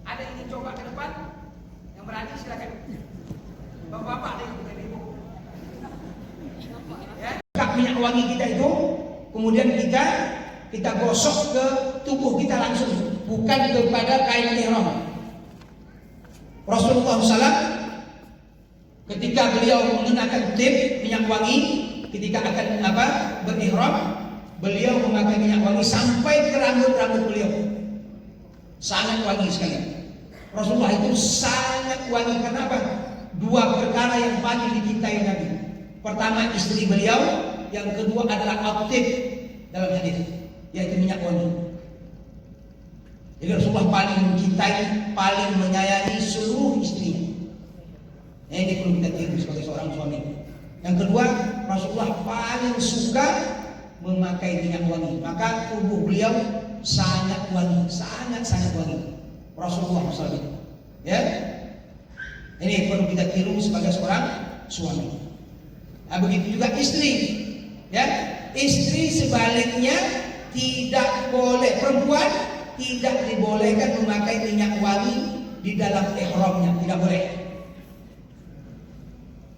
Ada yang ingin coba ke depan? Yang berani silakan. Bapak-bapak ada yang bukan ibu. Ya. Minyak wangi kita itu, kemudian kita gosok ke tubuh kita langsung, bukan kepada kain ihram. Rasulullah SAW ketika beliau mengenakan tip minyak wangi, ketika akan berihram, beliau memakai minyak wangi sampai ke rambut-rambut beliau. Sangat wangi sekali. Rasulullah itu sangat wangi. Kenapa? 2 perkara yang paling dicintai Nabi. Pertama istri beliau, yang kedua adalah atib dalam hadis, yaitu minyak wangi. Jadi Rasulullah paling mencintai, paling menyayangi seluruh istrinya. Ini perlu kita tiru sebagai seorang suami. Yang kedua, Rasulullah paling suka memakai minyak wangi. Maka tubuh beliau sangat wangi, sangat wangi. Rasulullah SAW. Ya, ini perlu kita tiru sebagai seorang suami. Nah, begitu juga istri. Ya, istri sebaliknya tidak boleh, perempuan tidak dibolehkan memakai minyak wangi di dalam ihramnya, tidak boleh.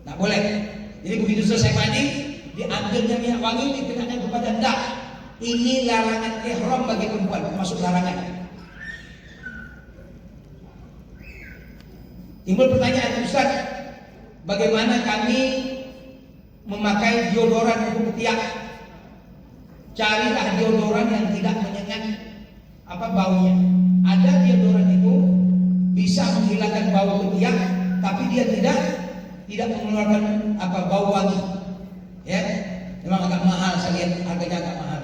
Tidak boleh. Jadi begitu selesai mandi, diambilnya minyak wangi dikenakan kepada ndak. Ini larangan ihram bagi perempuan, termasuk larangan. Timbul pertanyaan, Ustaz, bagaimana kami memakai deodoran untuk ketiak? Carilah deodoran yang tidak menyengat baunya. Ada deodoran itu bisa menghilangkan bau ketiak, tapi dia tidak mengeluarkan bau wangi. Ya, memang agak mahal, saya lihat harganya agak mahal.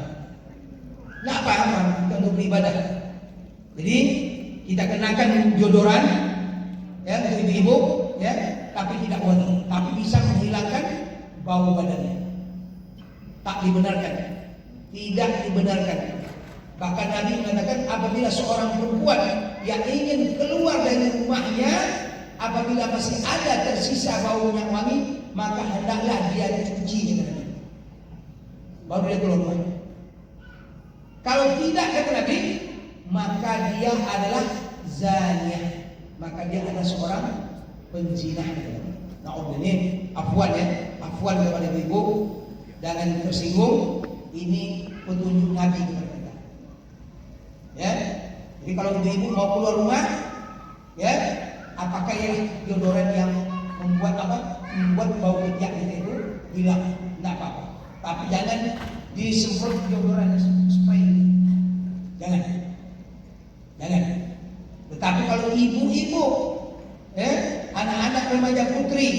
Nggak apa-apa, kita untuk beribadah. Jadi kita kenakan deodoran, ya, untuk ibu-ibu, ya, tapi tidak wangi, tapi bisa menghilangkan bau badannya. Tak dibenarkan, tidak dibenarkan. Bahkan Nabi mengatakan apabila seorang perempuan yang ingin keluar dari rumahnya, apabila masih ada tersisa bau minyak wangi, maka hendaklah dia cuci, baru dia keluar rumah. Kalau tidak, kata Nabi, maka dia adalah zaniyah, maka dia adalah seorang penzina. Na'udzubillah, afwan kepada ibu, jangan tersinggung. Ini petunjuk Nabi kepada kita. Ya, jadi kalau ibu mau keluar rumah, ya, apakah ya deodoran yang membuat bau ketiak itu hilang? Tidak apa-apa. Tapi jangan disemprot deodoran spray. ibu-ibu, anak-anak remaja putri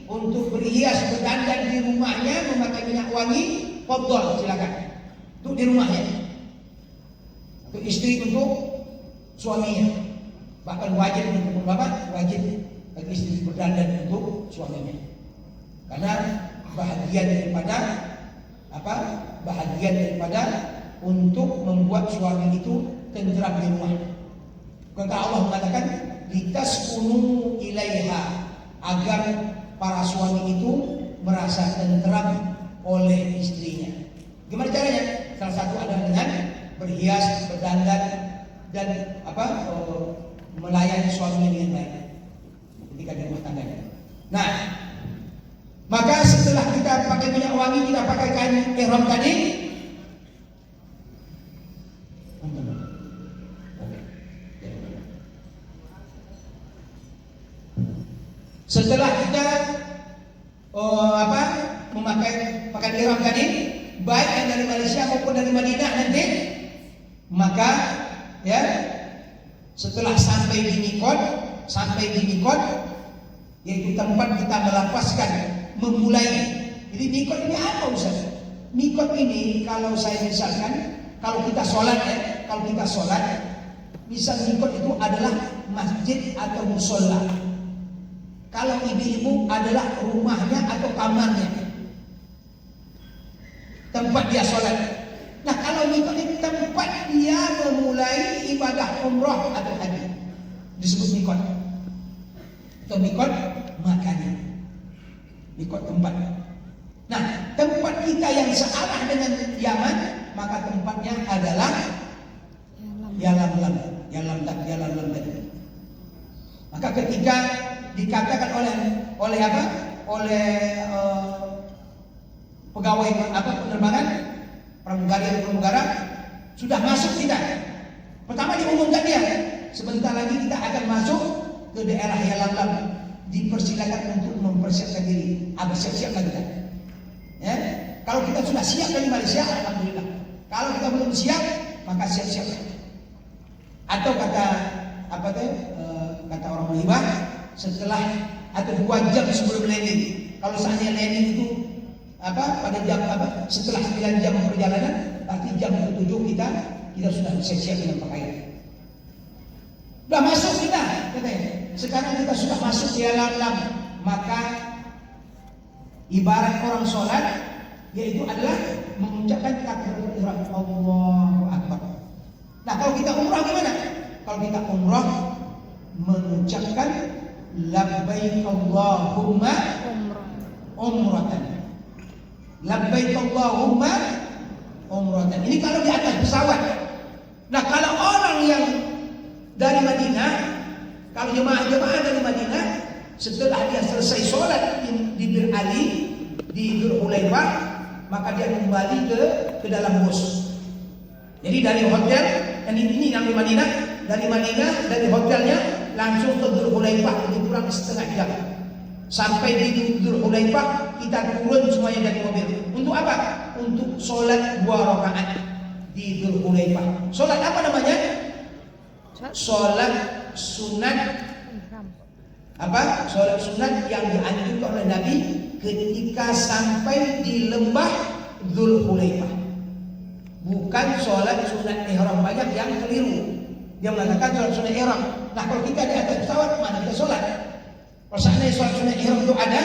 untuk berhias berdandan di rumahnya memakai minyak wangi, fadhol, silakan. Untuk di rumahnya. Untuk istri, untuk suaminya. Bahkan wajib untuk bapak, wajib bagi istri berdandan untuk suaminya. Karena bahagian daripada apa? Bahagian daripada untuk membuat suami itu tenteram di rumah. Maka Allah mengatakan litaskunu ilaiha, agar para suami itu merasa tenteram oleh istrinya. Gimana caranya? Salah satu adalah dengan berhias, berdandan, dan melayani suaminya dengan baik ketika di rumah tangganya. Nah, maka setelah kita pakai minyak wangi, kita pakai kain ihram tadi, setelah kita memakai pakaian ihram tadi, baik yang dari Malaysia maupun dari Madinah nanti, maka ya setelah sampai di mikot, yaitu tempat kita melapaskan, memulai. Jadi mikot ini apa Ustaz? Mikot ini kalau saya misalkan, kalau kita sholat, misal mikot itu adalah masjid atau musola. Kalau ibu-ibu adalah rumahnya atau kamarnya, tempat dia sholat. Nah, kalau mikot itu tempat dia memulai ibadah umrah atau haji, disebut mikot. Atau mikot makannya, mikot tempat. Nah, tempat kita yang searah dengan Yaman, maka tempatnya adalah Yalam tadi. Maka ketika dikatakan oleh pegawai penerbangan, pramugara sudah masuk kita. Pertama diumumkan dia, sebentar lagi kita akan masuk ke daerah Yalam. Dipersilakan untuk mempersiapkan diri. Siap-siap lagi kita. Ya, kalau kita sudah siap dari Malaysia, alhamdulillah. Kalau kita belum siap, maka siap-siap. Atau kata orang Melayu, setelah atau 2 jam sebelum landing. Kalau seandainya landing itu pada jam setelah 9 jam perjalanan, berarti jam ke-7 kita sudah siap-siap dengan pakaian. Sudah masuk kita, katanya. Sekarang kita sudah masuk di Yalam, maka ibarat orang sholat, yaitu adalah mengucapkan takbiratul ihram, Allahu Akbar. Nah, kalau kita umrah gimana? Kalau kita umrah mengucapkan labbaik Allahumma umratan. Labbaik Allahumma umratan. Ini kalau di atas pesawat. Nah, kalau orang yang dari Madinah, kalau jemaah dari Madinah, setelah dia selesai sholat di Bir Ali, di Dzul Hulaifah, maka dia kembali ke dalam bus. Jadi dari hotel, dan ini yang di Madinah, dari hotelnya langsung ke Dzul Hulaifah, lebih kurang setengah jam. Sampai di Dzul Hulaifah, kita turun semuanya dari mobil. Untuk apa? Untuk sholat 2 rakaat di Dzul Hulaifah. Sholat apa namanya? Sholat sunat. Sholat sunat yang dianjurkan oleh Nabi ketika sampai di lembah Dzul Hulaifah. Bukan sholat sunat ihram, banyak yang keliru. Dia mengatakan sholat sunat ihram. Nah, kalau kita di atas pesawat, mana kita sholat? Kalau seandainya sholat sunat ihram itu ada,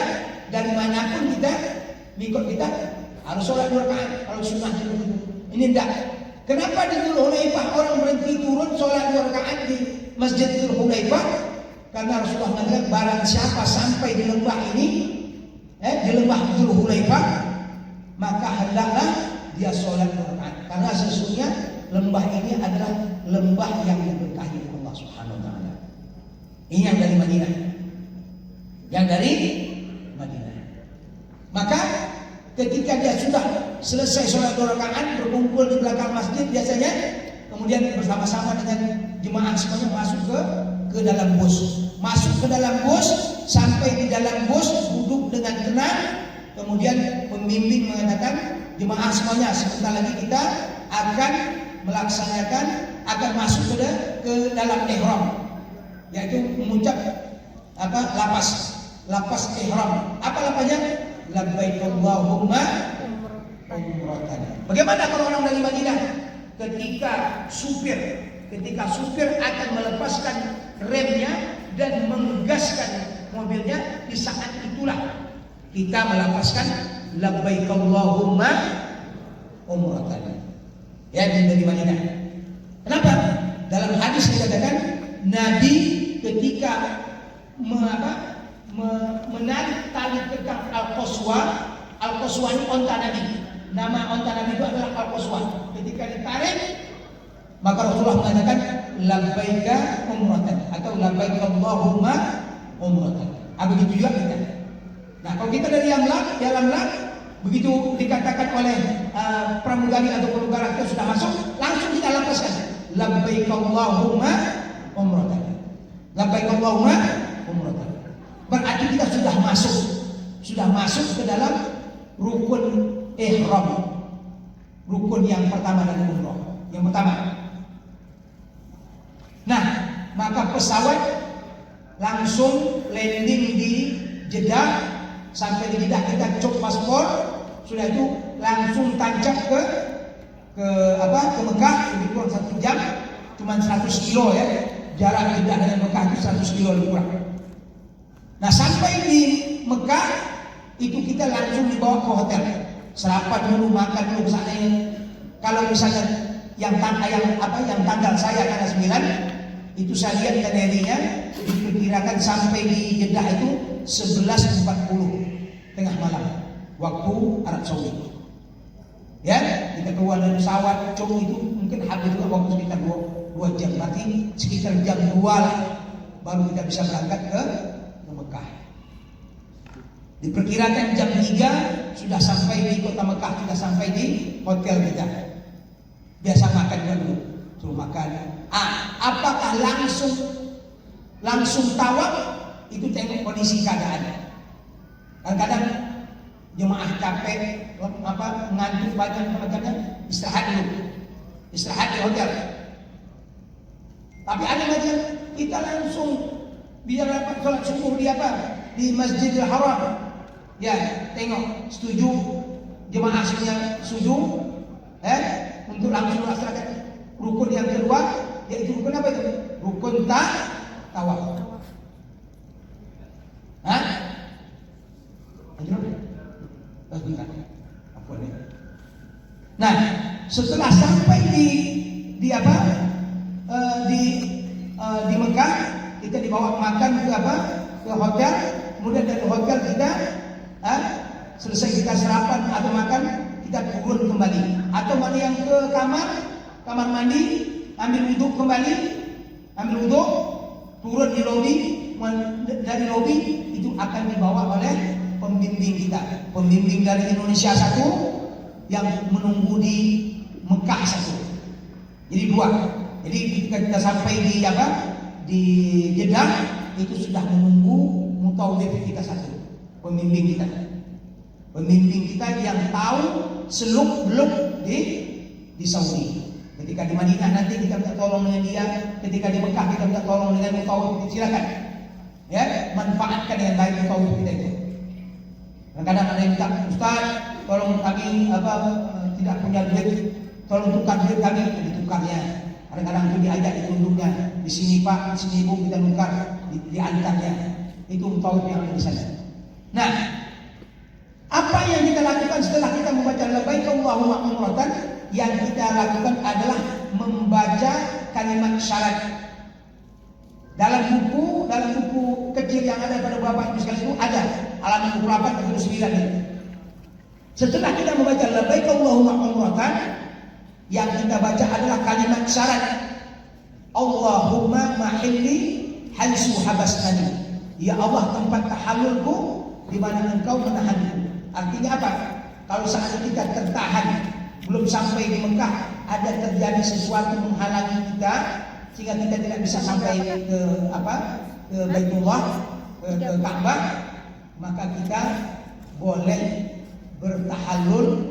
dari manapun mikot kita harus sholat 2 rakaat. Kalau sunnah itu, ini tidak. Kenapa di Dzul Hulaifah orang berhenti turun sholat 2 rakaat di Masjid Dzul Hulaifah? Karena Rasulullah mengatakan barang siapa sampai di lembah ini, di lembah Dzul Hulaifah, maka hendaklah dia sholat 2 rakaat. Karena sesungguhnya lembah ini adalah lembah yang diberkahi oleh Allah Subhanahu wa taala. Ini yang dari Madinah. Maka ketika dia sudah selesai sholat 2 rakaat, berkumpul di belakang masjid biasanya, kemudian bersama-sama dengan jemaah semuanya masuk ke dalam bus. Masuk ke dalam bus, sampai di dalam bus duduk dengan tenang, kemudian pembimbing mengatakan, jemaah semuanya sebentar lagi kita akan melaksanakan, akan masuk ke dalam ihram. yaitu mengucap lapas ihram. Apa lapasnya? Labbaik Allahumma umratan. Bagaimana kalau orang dari Madinah? Ketika supir akan melepaskan remnya dan menggaskan mobilnya, di saat itulah kita melepaskan labbaik Allahumma umratan. Ya, dari Madinah. Kenapa? Dalam hadis dikatakan Nabi ketika menarik tali kekang Al-Qaswa ini onta Nabi. Nama onta Nabi itu adalah Al-Qaswa. Ketika ditarik, maka Rasulullah mengatakan labbaika umratan atau labbaik Allahumma umratan. Begitu juga kita. Nah, kalau kita dari Yamla, begitu dikatakan oleh pramugari atau pramugara kita sudah masuk, langsung kita lepaskan labbaik Allahumma umratan. Labbaik Allahumma umratan. Berarti kita sudah masuk ke dalam rukun ihram. Rukun yang pertama dari umrah. Yang pertama. Nah, maka pesawat langsung landing di Jeddah. Sampai di Jeddah kita cek paspor, sudah itu langsung tancap ke Mekah. Lebih kurang 1 jam, cuma 100 kilo ya. Jarak Jeddah dengan Mekah itu 100 kilo lebih kurang. Nah, sampai di Mekah itu kita langsung dibawa ke hotel. Sarapan dulu, makan dulu ke sana. Kalau misalnya yang tanggal saya tanggal 9 itu saya lihat itinerinya diperkirakan sampai di Jeddah itu 11.40 tengah malam waktu Arab Saudi. Ya, kita keluar dari pesawat itu mungkin habis juga waktu sekitar 2 jam, berarti sekitar jam 2 lah baru kita bisa berangkat ke Mekah. Diperkirakan jam 3 sudah sampai di kota Mekah, sudah sampai di hotel kita. Biasa makan dulu, suruh makan. Apakah langsung tawaf? Itu tengok kondisi keadaan. Kadang-kadang jemaah capek, ngantuk banyak macamnya, istirahat di hotel. Tapi ada macam kita langsung biar dapat sholat subuh di Masjidil Haram. Ya, tengok, setuju jemaah setuju, untuk langsung melaksanakan rukun yang kedua, yaitu rukun apa itu? Rukun tawaf. Nah, setelah sampai di Mekah, kita dibawa makan ke hotel. Kemudian dari hotel kita selesai kita sarapan atau makan, kita turun kembali. Atau mana yang ke kamar mandi, ambil wudhu, turun di lobi. Dari lobi itu akan dibawa oleh pembimbing kita, pembimbing dari Indonesia satu, yang menunggu di Mekah satu. Jadi 2. Jadi ketika kita sampai di Jeddah, itu sudah menunggu mutawif kita satu, pembimbing kita yang tahu seluk-beluk di Saudi. Ketika di Madinah nanti kita minta tolong dengan dia, ketika di Mekah kita minta tolong dengan mutawif. Silakan, ya, manfaatkan yang baik mutawif kita itu. Kadang-kadang ada yang minta, Ustaz, tolong kami tidak punya duit, tolong tukar duit kami, ditukarnya. Kadang-kadang itu diajak ditunduknya, di sini Pak, di sini Bu, kita tukar, diantarnya. Itu mutawif yang ada di sana. Nah, apa yang kita lakukan setelah kita membaca labbaik Allahumma umratan? Yang kita lakukan adalah membaca kalimat syarat. Dalam buku kecil yang ada pada Bapak Ibu sekalian itu ada halaman 28 atau 9 ini. Setelah kita membaca labbaik Allahumma umratan, yang kita baca adalah kalimat syarat. Allahumma mahilli haitsu habastani. Ya Allah, tempat tahallulku di mana Engkau menahanku. Artinya apa? Kalau saat kita tertahan belum sampai di Mekah, ada terjadi sesuatu menghalangi kita sehingga kita tidak bisa sampai ke Baitullah, ke Ka'bah, maka kita boleh bertahallul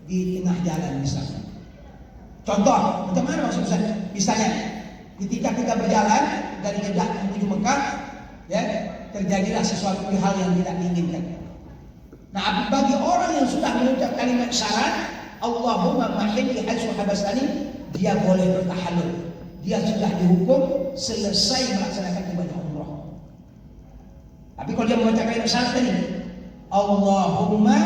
di tengah jalan misalnya. Contoh, macam mana maksud saya? Misalnya, ketika kita berjalan dari Jeddah menuju Mekah, ya, terjadilah sesuatu hal yang tidak diinginkan. Nah, bagi orang yang sudah mengucap kalimat syarat, Allahumma mahilli haitsu habastani, dia boleh bertahallul. Dia sudah dihukum selesai melaksanakan ibadah umrah. Tapi kalau dia membaca kalimat syarat tadi, Allahumma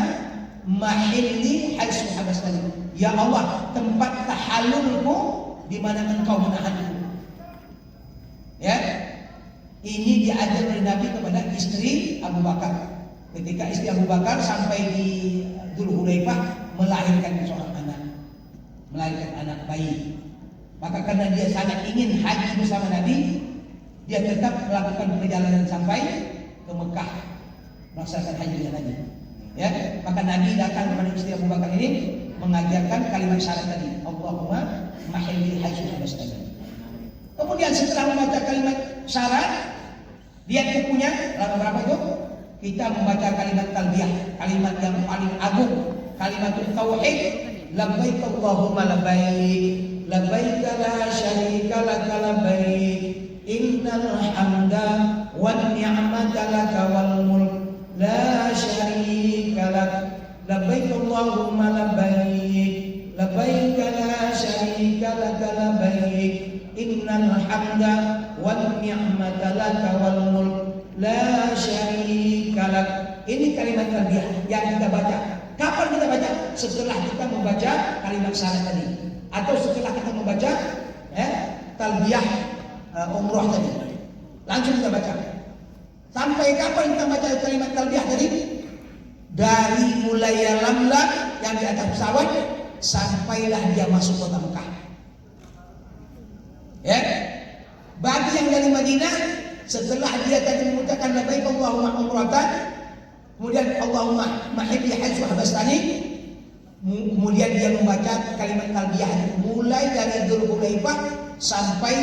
mahilli haitsu habastani, ya Allah, tempat tahallulku di mana engkau menahanku. Ya, ini diajar oleh Nabi kepada istri Abu Bakar. Ketika istri Abu Bakar sampai di Dzulhulaifah melahirkan seorang anak, melahirkan anak bayi. Maka karena dia sangat ingin haji bersama Nabi, dia tetap melakukan perjalanan sampai ke Mekah melaksanakan haji dengan Nabi. Ya, maka Nabi datang kepada istri Abu Bakar ini mengajarkan kalimat syarat tadi, Allahumma mahilli haitsu habastani. Kemudian setelah membaca kalimat syarat, lihat bukunya lama berapa itu? Kita membaca kalimat talbiyah, kalimat yang paling agung, kalimat tauhid, labbaik Allahumma labbaik, labbaik la syarika lak labbaik, innal hamda wan ni'mata lak wal mulk la syarika lak, labbaik Allahumma labbaik, labbaik la syarika lak labbaik, innal hamda wan ni'mata lak wal mulk la syarika lak. Ini kalimat talbiyah yang kita baca. Kapan kita baca? Setelah kita membaca kalimat syarat tadi, atau setelah kita membaca talbiyah umrah tadi. Langsung kita baca. Sampai kapan kita baca kalimat talbiyah tadi? Dari mulai lamlam yang di atas pesawat sampailah dia masuk kota Mekah. Ya. Bagi yang dari Madinah, setelah dia tadi mengucapkan labbaik Allahumma umratan, kemudian Allahumma mahilli haitsu habastani, kemudian dia membaca kalimat talbiyah mulai dari Dzulhulaifah sampai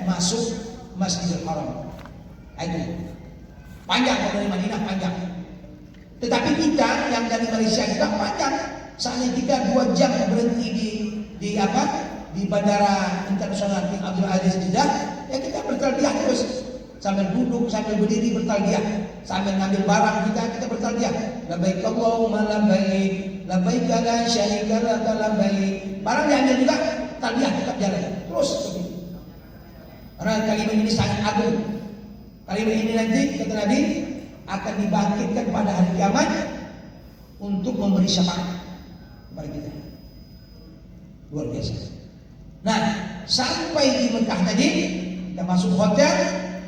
masuk Masjidil Haram. Itu panjang, kalau dari Madinah panjang. Tetapi kita yang dari Malaysia juga panjang. Saatnya kita 2 jam berhenti di Bandara Internasional King Abdul Aziz Jeddah, ya kita bertalbiyah terus, sambil duduk, sambil berdiri bertalbiyah, sambil ngambil barang kita bertalbiyah, labbaik Allahumma labbaik, labbaik la syarika lak labbaik. Barang diambil juga, talbiyah tetap jalan terus. Karena kalimat ini sangat agung. Kalimat ini nanti kata Nabi akan dibangkitkan pada hari kiamat untuk memberi syafaat kepada kita. Luar biasa. Nah, sampai di Mekah tadi, kita masuk hotel,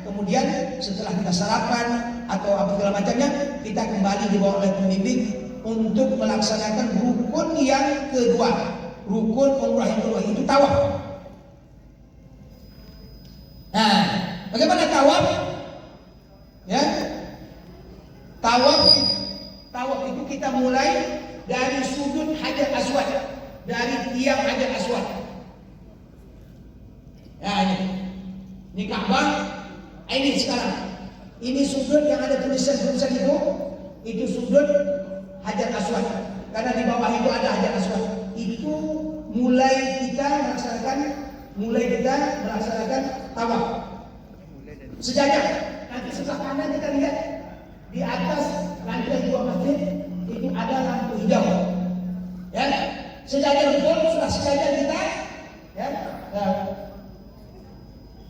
kemudian setelah kita sarapan atau apa segala macamnya, kita kembali dibawa oleh pembimbing untuk melaksanakan rukun yang kedua, rukun umrah yang kedua, itu tawaf. Nah, bagaimana tawaf? Ya, tawaf itu kita mulai dari sudut Hajar Aswad, dari tiang Hajar Aswad. Ya, ini Ka'bah. Ini sekarang, ini sudut yang ada tulisan-tulisan itu sudut Hajar Aswad. Karena di bawah itu ada Hajar Aswad. Itu mulai kita melaksanakan tawaf. Sejajar. Nanti sebelah kanan kita lihat di atas lantai 2 masjid itu ada lampu hijau. Ya, sejajar betul, sudah sejajar kita. Ya.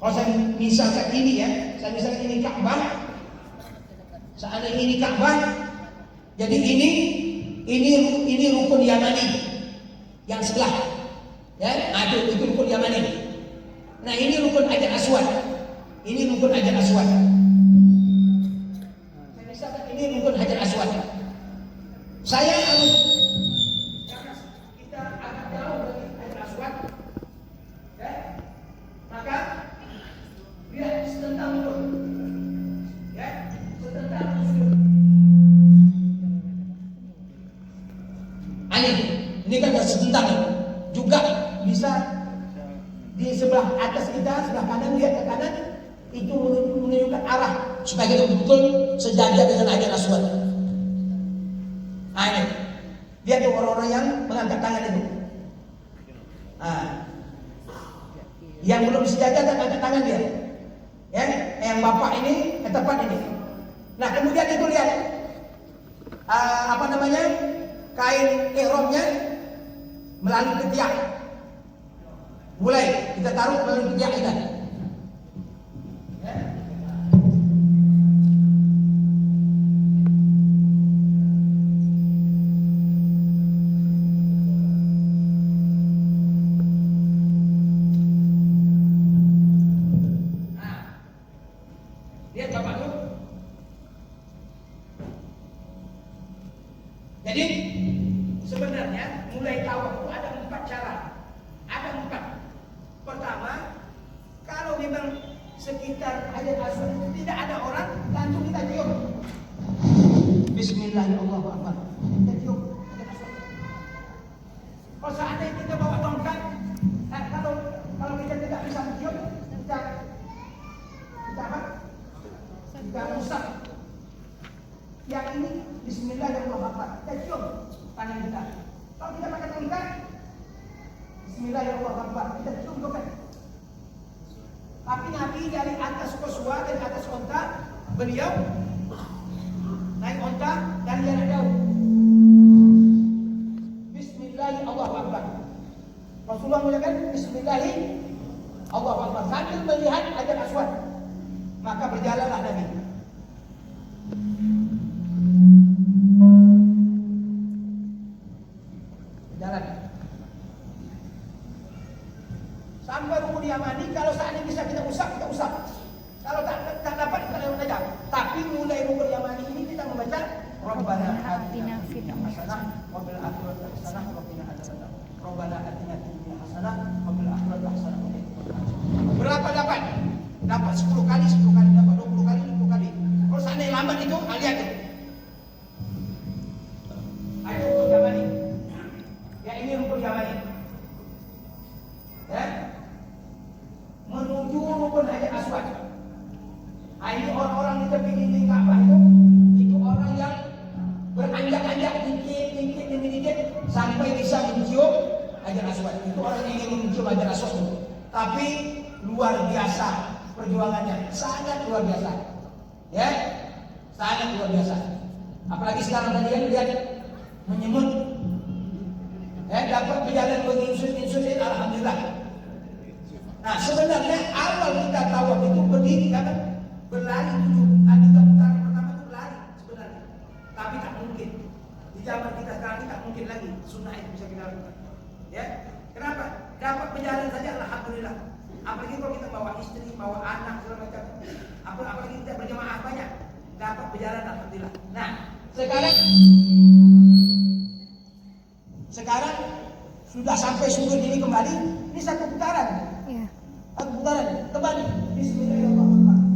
Kalau saya misalkan ini saya misalkan ini Ka'bah, seandainya ini Ka'bah, jadi ini rukun Yamani yang sebelah, ya, itu rukun Yamani. Nah ini rukun Hajar Aswad, ini rukun Hajar Aswad. Saya misalkan ini rukun Hajar Aswad. Saya harus, karena kita agak jauh dari Hajar Aswad, ya, maka dia setentang mundur, ya, setentang mundur. Ini kan setentang, juga bisa di sebelah atas kita, sebelah kanan, lihat ke kanan, itu menunjukkan arah supaya kita betul sejajar dengan Hajar Aswad. Ini lihat tuh orang-orang yang mengangkat tangan itu. Yang belum sejajar dan angkat tangan dia. Ya, yang bapak ini, tempat ini. Nah, kemudian itu lihat kain ihramnya melalui ketiak. Mulai kita taruh melalui ketiak kita. Ya. Lihat Bapak tuh. Jadi sebenarnya mulai tawaf itu ada 4 cara. Ada 4. Pertama, kalau memang sekitar Hajar Aswad itu tidak ada orang, langsung kita cium. Bismillahirrahmanirrahim. Kita cium Hajar Aswad. Kalau seandainya kita bawa tongkat, kalau kita tidak bisa mencium, kita apa? Kita rusak. Yang ini Bismillahirrahmanirrahim. Kita cium tangan kita. Kalau kita pakai tongkat, Bismillahirrahmanirrahim. Kita cium tongkat. Tapi Nabi dari atas Qaswa, dari atas onta, beliau naik onta dan jarak jauh. Bismillahirrahmanirrahim. Rasulullah mengatakan Bismillahirrahmanirrahim sambil melihat Hajar Aswad. Maka berjalanlah Nabi. Jalan. Sampai Rukun Yamani, kalau seandainya bisa kita usap, kita usap. Kalau tak dapat, kita lewat saja. Tapi mulai Rukun Yamani ini kita membaca Rabbana atina fid dunya hasanah wa fil akhirati hasanah wa qina adzabannar. Rabbana atina fid dunya hasanah wa fil akhirati hasanah wa qina adzabannar. Berapa dapat? Dapat 10 kali, 10 kali, dapat 20 kali, 20 kali. Kalau seandainya lambat itu, lihat tuh. Ayo Rukun Yamani. Ya ini Rukun Yamani. Ya. Menuju Rukun Hajar Aswad. Ini orang-orang di tepi dinding Ka'bah itu orang yang beranjak-anjak dikit sampai bisa mencium Hajar Aswad. Itu orang yang ingin mencium Hajar Aswad itu. Tapi luar biasa perjuangannya, sangat luar biasa. Ya, sangat luar biasa. Apalagi sekarang kalian lihat menyemut. Dapat berjalan menginsut-insut, alhamdulillah. Nah, sebenarnya awal kita tawaf itu berdiri kan berlari 7 kita putaran pertama itu berlari sebenarnya. Tapi tak mungkin. Di zaman kita sekarang ini tak mungkin lagi sunnah itu bisa kita lakukan. Ya. Kenapa? Dapat berjalan saja alhamdulillah. Apalagi kalau kita bawa istri, bawa anak segala macam. Apalagi kita berjamaah banyak, dapat berjalan alhamdulillah. Nah, sekarang sudah sampai sudut ini kembali. Ini satu putaran. Iya. Satu putaran kembali. Bismillahirrahmanirrahim.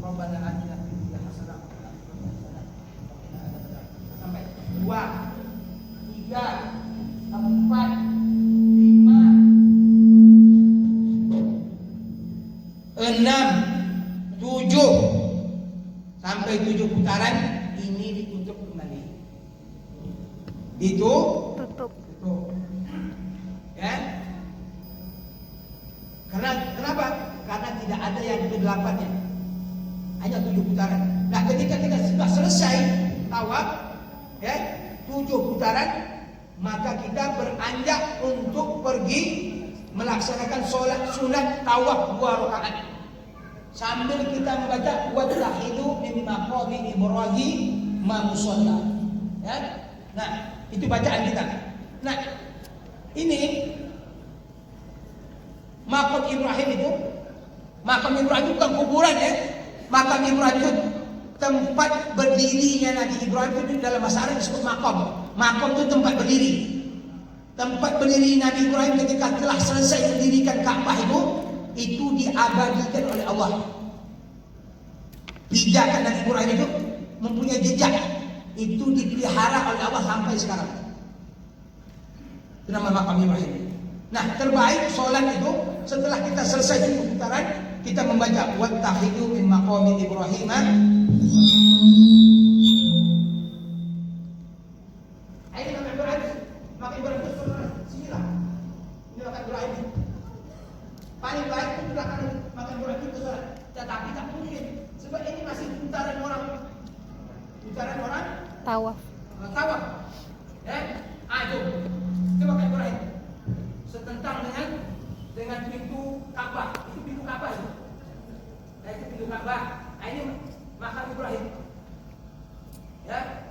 Rabbana atina fid dunya hasanah sampai 2, 3, 4, 5, 6, 7 sampai 7 putaran ini ditutup kembali. Tutup. Ya. Kenapa? Karena tidak ada yang ke-8-nya. Hanya 7 putaran. Nah, ketika kita sudah selesai tawaf, ya, 7 putaran, maka kita beranjak untuk pergi melaksanakan sholat sunat tawaf 2 rakaat. Sambil kita membaca wattakhidhu min maqami Ibrahim musalla. Ya. Nah, itu bacaan kita. Nah, ini makam Ibrahim itu, makam Ibrahim itu bukan kuburan ya. Makam Ibrahim itu tempat berdirinya Nabi Ibrahim itu dalam bahasa Arab disebut makam. Makam itu tempat berdiri. Tempat berdiri Nabi Ibrahim ketika telah selesai mendirikan Ka'bah itu diabadikan oleh Allah. Pijakan Nabi Ibrahim itu mempunyai jejak, itu dipelihara oleh Allah sampai sekarang. Itu nama makam Ibrahim. Nah, terbaik sholat itu setelah kita selesai 7 putaran, kita membaca wattakhidhu min maqami Ibrahim. Ayo kita berdoa. Maka Ibrahim itu Tawaf. Tawaf. Ya, itu. Coba Kak Ibrahim. Setentang dengan pintu Ka'bah. Itu pintu Ka'bah itu. Nah, itu pintu Ka'bah. Nah, ini makam Ibrahim. Ya.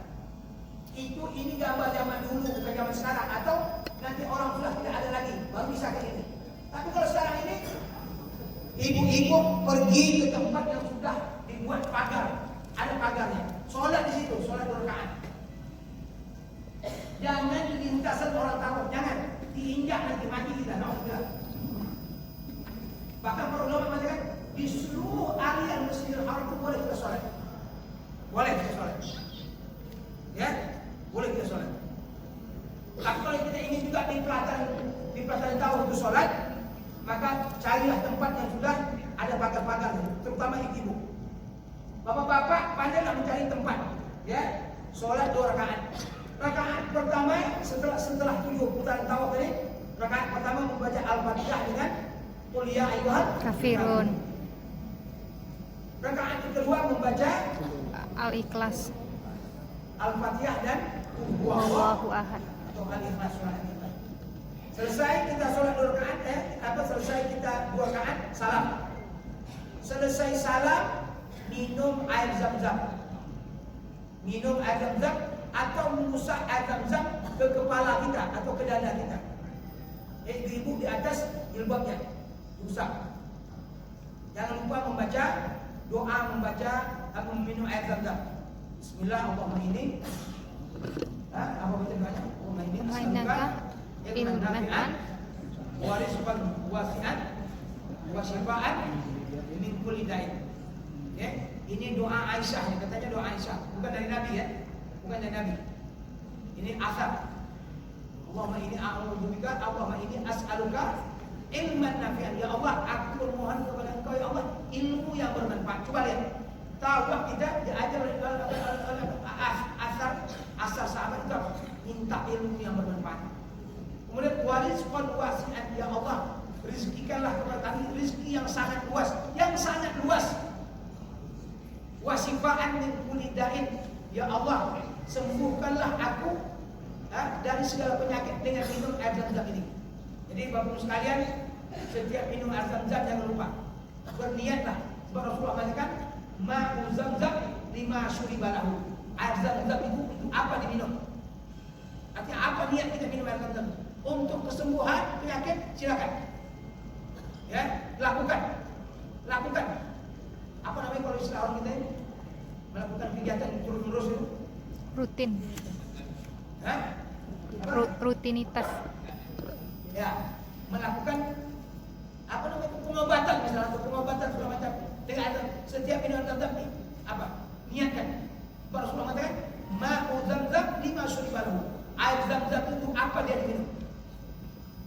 Ini gambar zaman dulu, bukan zaman sekarang. Atau nanti orang sudah tidak ada lagi, baru bisa kayak ini. Tapi kalau sekarang ini, ibu-ibu pergi ke tempat yang sudah dibuat pagar, ada pagarnya. Sholat di situ, sholat 2 rakaat. Jangan di lintasan orang tawaf, jangan diinjak nanti mati kita. Bahkan para ulama mengatakan di seluruh area Masjidil Haram itu boleh kita sholat, boleh kita sholat, ya, boleh kita sholat. Tapi kalau kita ingin juga di pelataran tawaf itu sholat, maka carilah tempat yang sudah ada pagar-pagar, terutama ibu-ibu. Bapak-bapak pandailah mencari tempat, ya, sholat 2 rakaat. Rakaat pertama setelah 7 putaran tawaf ini, rakaat pertama membaca Al-Fatihah dengan Qul ya ayyuhal Kafirun. Rakaat kedua membaca Al-Ikhlas. Al-Fatihah dan Allahu Ahad. atau Al-Ikhlas surah kita. Selesai kita sholat 2 rakaat, selesai kita 2 rakaat, salam. Selesai salam, minum air zam-zam. Minum air zam-zam atau mengusap air zam-zam ke kepala kita atau ke dada kita. Ibu-ibu di atas jilbabnya usap. Jangan lupa membaca doa, minum air zam-zam. Bismillah, Allahumma ini. Apa baca doanya? Allahumma ini as'aluka ilman nafi'an wa rizqan wasi'an wa syifaan min kulli da'in. Ya, ini doa Aisyah, katanya doa Aisyah, bukan dari Nabi ya. Bukan dari Nabi. Ini asar. Allahumma ini a'udzubika, Allahumma ini as'aluka ilman nafi'an. Ya Allah, aku bermohon kepada Engkau ya Allah, ilmu yang bermanfaat. Coba lihat. Tawaf kita diajar oleh asar sahabat itu minta ilmu yang bermanfaat. Kemudian warizqan wasi'an, ya Allah, rizkikanlah kepada kami rizki yang sangat luas, Wasifaan min kulli da'in, ya Allah, sembuhkanlah aku dari segala penyakit dengan minum air zam-zam ini. Jadi Bapak Ibu sekalian, setiap minum air zam-zam jangan lupa berniatlah. Sebab Rasulullah mengatakan ma'u zam-zam lima syuribalahu. Air zam-zam itu apa diminum? Artinya apa niat kita minum air zam-zam? Untuk kesembuhan penyakit, silakan. Ya, lakukan. Apa namanya kalau istilah orang kita ini? Melakukan kegiatan terus-menerus itu? Rutin. Rutinitas. Ya, melakukan apa namanya pengobatan misalnya, atau pengobatan segala macam dengan setiap minum zam-zam ini apa? Niatkan. Rasulullah mengatakan ma'u zam-zam lima syuribalahu. Air zam-zam itu apa dia diminum?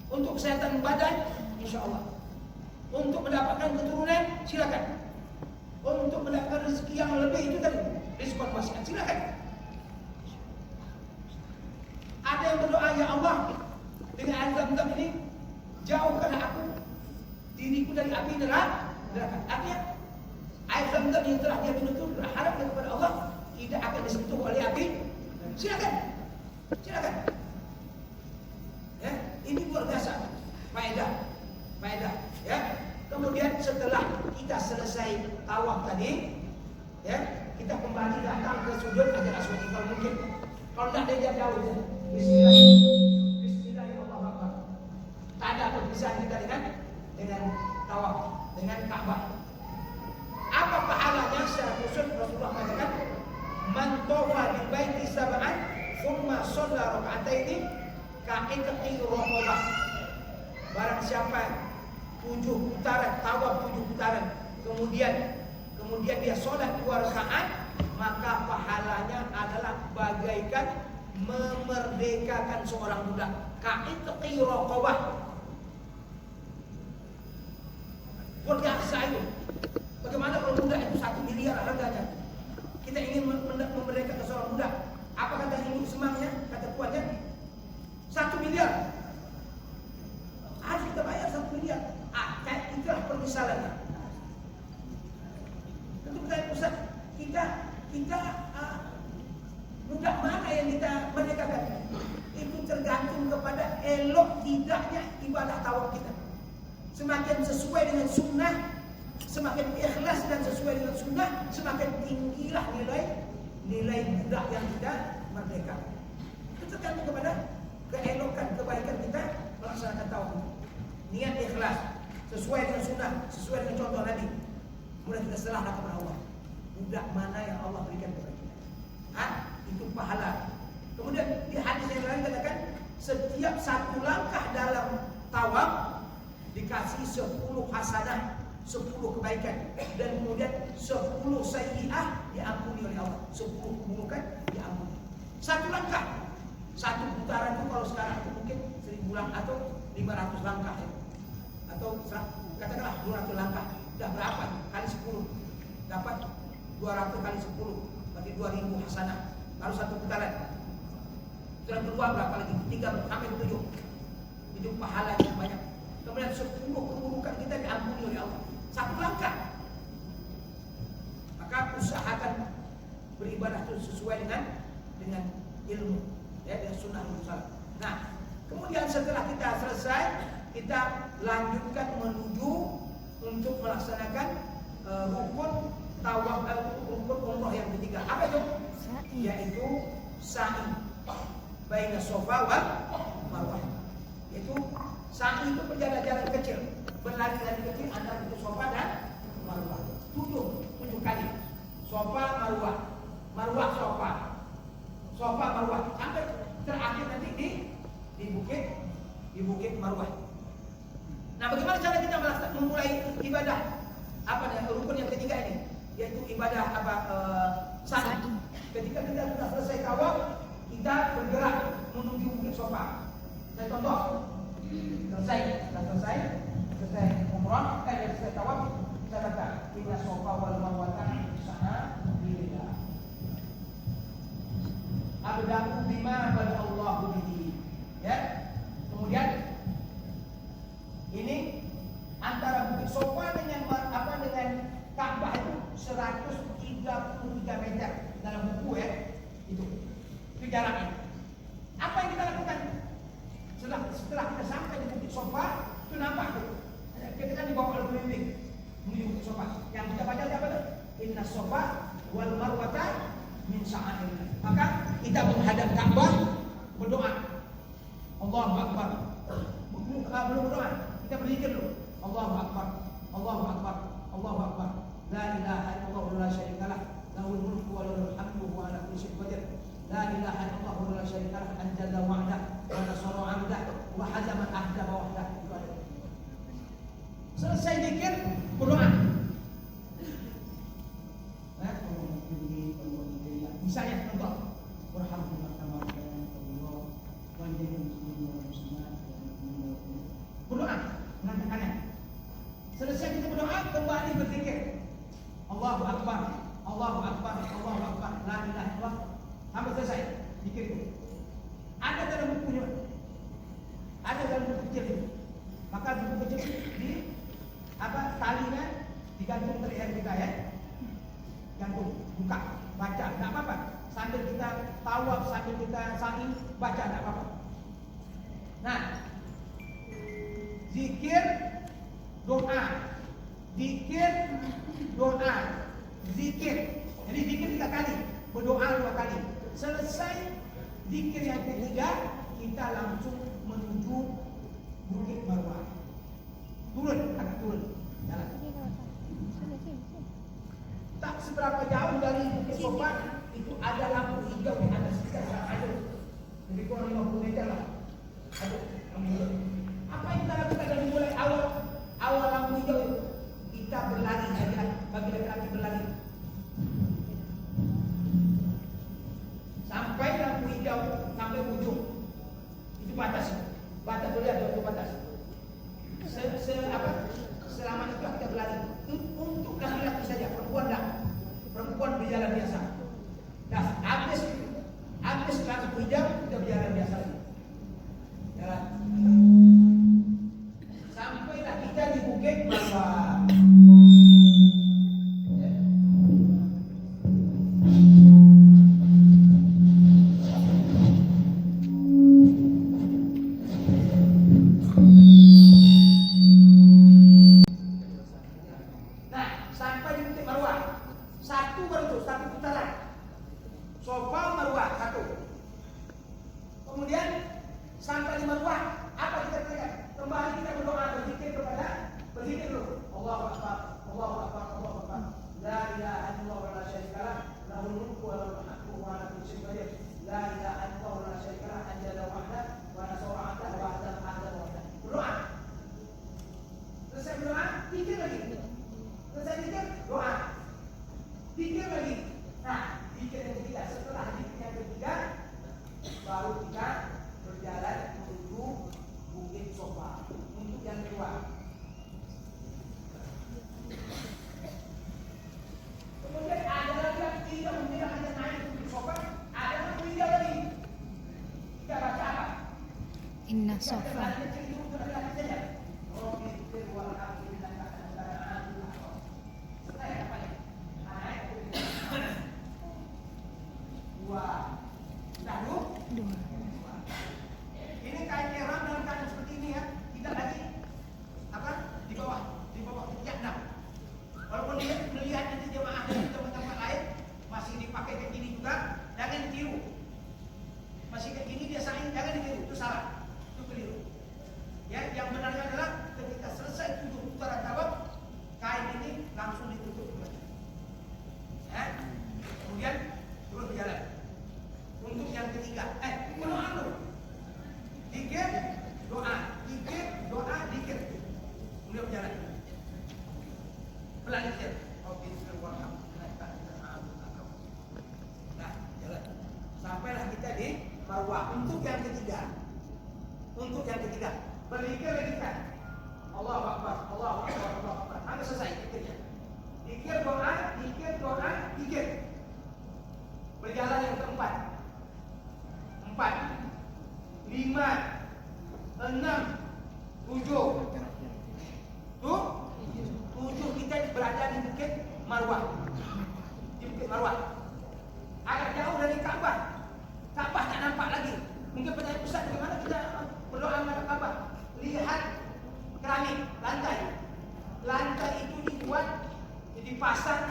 Untuk kesehatan badan, insya Allah. Untuk mendapatkan keturunan, silakan. Untuk mendapatkan rezeki yang lebih, itu tadi rizqan wasi'an, silakan. Ada yang berdoa, ya Allah, dengan air zam-zam ini jauhkan aku, diriku dari api neraka. Artinya air zam-zam yang telah dia minum itu berharap kepada Allah tidak akan disentuh oleh api. Silakan. Ya, ini luar biasa faedah. Ya. Kemudian setelah kita selesai tawaf tadi, ya, kita kembali datang ke sujud Hajar Aswad kalau mungkin. Kalau tidak dia jauh. Bismillahirrahmanirrahim. Tak ada perpisahan kita dengan tawaf, dengan Ka'bah. Apa pahalanya secara khusus? Rasulullah mengatakan, man tawafa bil baiti sab'an, thumma shalla raka'ataini ka'itqi raqabah. Barang siapa 7 putaran, tawaf 7 putaran, kemudian dia sholat 2 rakaat, maka pahalanya adalah bagaikan memerdekakan seorang budak. Ka'itqi raqabah. Berjasa itu. Bagaimana kalau budak itu 1 miliar harganya? Kita ingin memerdekakan seorang budak. Apa kata induk semangnya? Kata kuatnya 1 miliar. Harus kita bayar 1 miliar. Itulah permisalannya. Tentu kita Ustaz, kita mudah kita merdekakan? Itu tergantung kepada elok tidaknya ibadah tawaf kita. Semakin sesuai dengan sunnah, semakin ikhlas dan sesuai dengan sunnah, semakin tinggilah nilai budak yang kita merdeka. Itu tergantung kepada keelokan, kebaikan kita melaksanakan tawaf. Niat ikhlas, sesuai dengan sunnah, sesuai dengan contoh Nabi. Kemudian kita serahkan kepada Allah. Budak mana yang Allah berikan kepada kita? Itu pahala. Kemudian di hadis yang lain katakan setiap satu langkah dalam tawaf dikasih 10 hasanah, 10 kebaikan, dan kemudian 10 sayyi'ah diampuni oleh Allah. 10 keburukan diampuni. Satu langkah, satu putaran itu kalau sekarang itu mungkin 1000 langkah atau 500 langkah ya. Atau katakanlah 200 langkah. Sudah berapa? Kali 10 dapat 200 kali 10 berarti 2000 hasanah. Baru satu putaran. Putaran kedua berapa lagi? 3 sampai 7. Itu pahala yang banyak. Kemudian 10 keburukan kita diampuni oleh Allah. Satu langkah. Maka usahakan beribadah itu sesuai dengan ilmu, ya, dengan sunnah Rasul. Nah, kemudian setelah kita selesai, kita lanjutkan menuju untuk melaksanakan rukun tawaf, rukun umrah yang ketiga. Apa itu? Yaitu sa'i baina Safa wal Marwah. Yaitu sa'i itu perjalanan kecil, berlari-lari kecil antara Safa dan Marwah. 7 kali. Safa Marwah, Marwah Safa, Safa Marwah sampai terakhir nanti di bukit Marwah. Nah, bagaimana cara kita memulai ibadah rukun yang ketiga ini? Yaitu ibadah sa'i. Ketika kita sudah selesai tawaf, kita bergerak menuju bukit Safa. Saya contoh, selesai umrah, selesai tawaf, kita kata inna Safa wal Marwah sana lillah. Abda'u bima badallahu bihi. Ya. Kemudian ini antara bukit Safa dengan Ka'bah itu 133 meter dalam buku ya. Itu jaraknya. Apa yang kita lakukan? Setelah kita sampai di bukit Safa, itu nampak tuh. Kita kan dibawa oleh pemimpin menuju bukit Safa. Yang kita baca apa tuh? Inna Safa wal Marwata min sya'airillah. Maka kita menghadap Ka'bah, berdoa. Allahu Akbar. Belum berdoa, kita berzikir dulu. Allahu Akbar, Allahu Akbar, Allahu Akbar. La ilaha illallah wa la syarika lah. Lahul mulku wa lahul hamdu wa ala kulli syai'in qadir. La ilaha illallah wa la syarika lah. Anjaza wa'dah wa nasara 'abdah wa hazama ahzaba wahdah. Selesai zikir, berdoa. Misalnya contoh, berdoa mengatakannya. Selesai kita berdoa, kembali berzikir. Allahu Akbar, Allahu Akbar, Allahu Akbar, la ilaha illallah. Sampai selesai zikir itu. Ada dalam bukunya. Ada dalam buku kecil itu. Maka buku kecil di talinya digantung ke leher kita ya. Gantung, buka, baca, enggak apa-apa. Sambil kita tawaf, sambil kita sa'i, baca enggak apa-apa. Nah, zikir, doa, zikir, doa, zikir. Jadi zikir 3 kali, berdoa 2 kali. Selesai zikir yang ketiga, kita langsung menuju bukit Marwah. Agak turun, jalan. Tak seberapa jauh dari bukit Safa itu ada lampu hijau di atas kita. Ada, lebih kurang 50 meter lah. Ada lampu hijau. Apa yang kita lakukan dari mulai awal lampu hijau itu? Kita berlari saja, bagi laki-laki berlari. Sampai lampu hijau, sampai ujung. Itu batas. Batas boleh ada waktu batas. Selama itu kita berlari. Untuk laki-laki saja, perempuan tak. Perempuan berjalan biasa. Nah, habis lampu hijau, kita berjalan biasa lagi. Jalan. Sampailah kita di bukit Marwah. la ilaha illallah wa la syarika lah anjala wahda wa nasara ahda wa ahda ahda wahda. Berdoa. Selesai berdoa, pikir lagi. Selesai pikir, doa. Pikir lagi. Nah, pikir yang ketiga. Setelah pikir yang ketiga, baru kita berjalan menuju Bukit Sofa. Untuk yang kedua. Kemudian ada lagi yang tidak memilih hanya naik ke Bukit Sofa, ada yang tiga lagi. Kita baca apa? Inna sofa. Dua. Ini kain ihram dalam keadaan seperti ini ya, tidak lagi apa di bawah yakdam. Walaupun dia melihat nanti jemaah dari tempat-tempat lain masih dipakai kayak gini juga, jangan ditiru. Masih kayak gini dia saing, jangan ditiru, itu salah, itu keliru. Ya, yang benarnya adalah ketika selesai 7 putaran tawaf, kain ini langsung ditutup. Ya, kemudian terus berjalan. Untuk yang ketiga, berdoa dulu. Zikir, doa, zikir, doa, zikir. Kemudian berjalan. Pelan zikir. Nah, jalan. Sampailah kita di Marwah. Untuk yang ketiga. Berzikir lagi kan. Allahu Akbar, Allahu Akbar, Allahu Akbar. Sampai selesai zikirnya. Zikir, doa, zikir. Berjalan yang keempat. 4, 5, 6, 7. Tuh, 7 kita berada di Bukit Marwah. Di Bukit Marwah. Agak jauh dari Ka'bah. Ka'bah tak nampak lagi. Mungkin pertanyaan Ustaz, bagaimana kita berdoa menghadap Ka'bah? Lihat keramik, lantai. Lantai itu dibuat, dipasang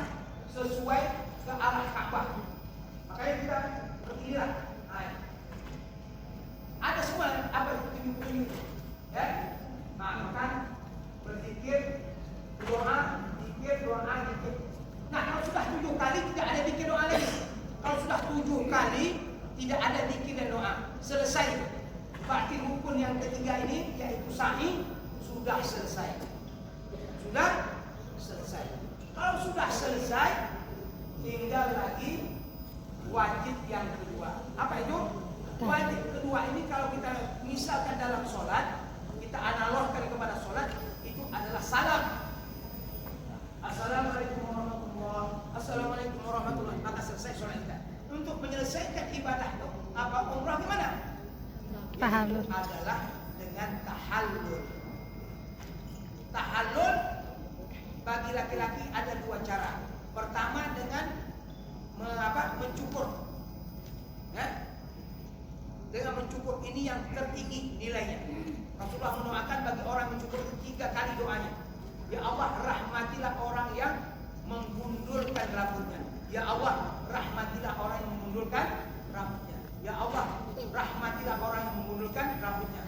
sesuai ke arah Ka'bah. Makanya kita berdirilah. Ada semua apa petunjuk-petunjuk, ya. Nah, makan, berzikir, doa, zikir, doa, zikir. Nah, kalau sudah 7 kali tidak ada zikir doa lagi. Kalau sudah 7 kali tidak ada zikir dan doa, selesai. Berarti rukun yang ketiga ini yaitu sa'i sudah selesai. Kalau sudah selesai, tinggal lagi wajib yang kedua. Apa itu? Wajib kedua ini kalau kita misalkan dalam sholat, kita analogkan kepada sholat, itu adalah salam. Assalamualaikum warahmatullahi. Maka selesai sholat kita. Untuk menyelesaikan ibadah itu, apa umrah gimana? Tahallul. Itu adalah dengan tahallul. Tahallul bagi laki-laki ada 2 cara. Pertama dengan mencukur. Ya? Dengan mencukur ini yang tertinggi nilainya. Rasulullah mendoakan bagi orang mencukur 3 kali doanya. Ya Allah, rahmatilah orang yang menggundulkan rambutnya. Ya Allah, rahmatilah orang yang menggundulkan rambutnya. Ya Allah, rahmatilah orang yang menggundulkan rambutnya.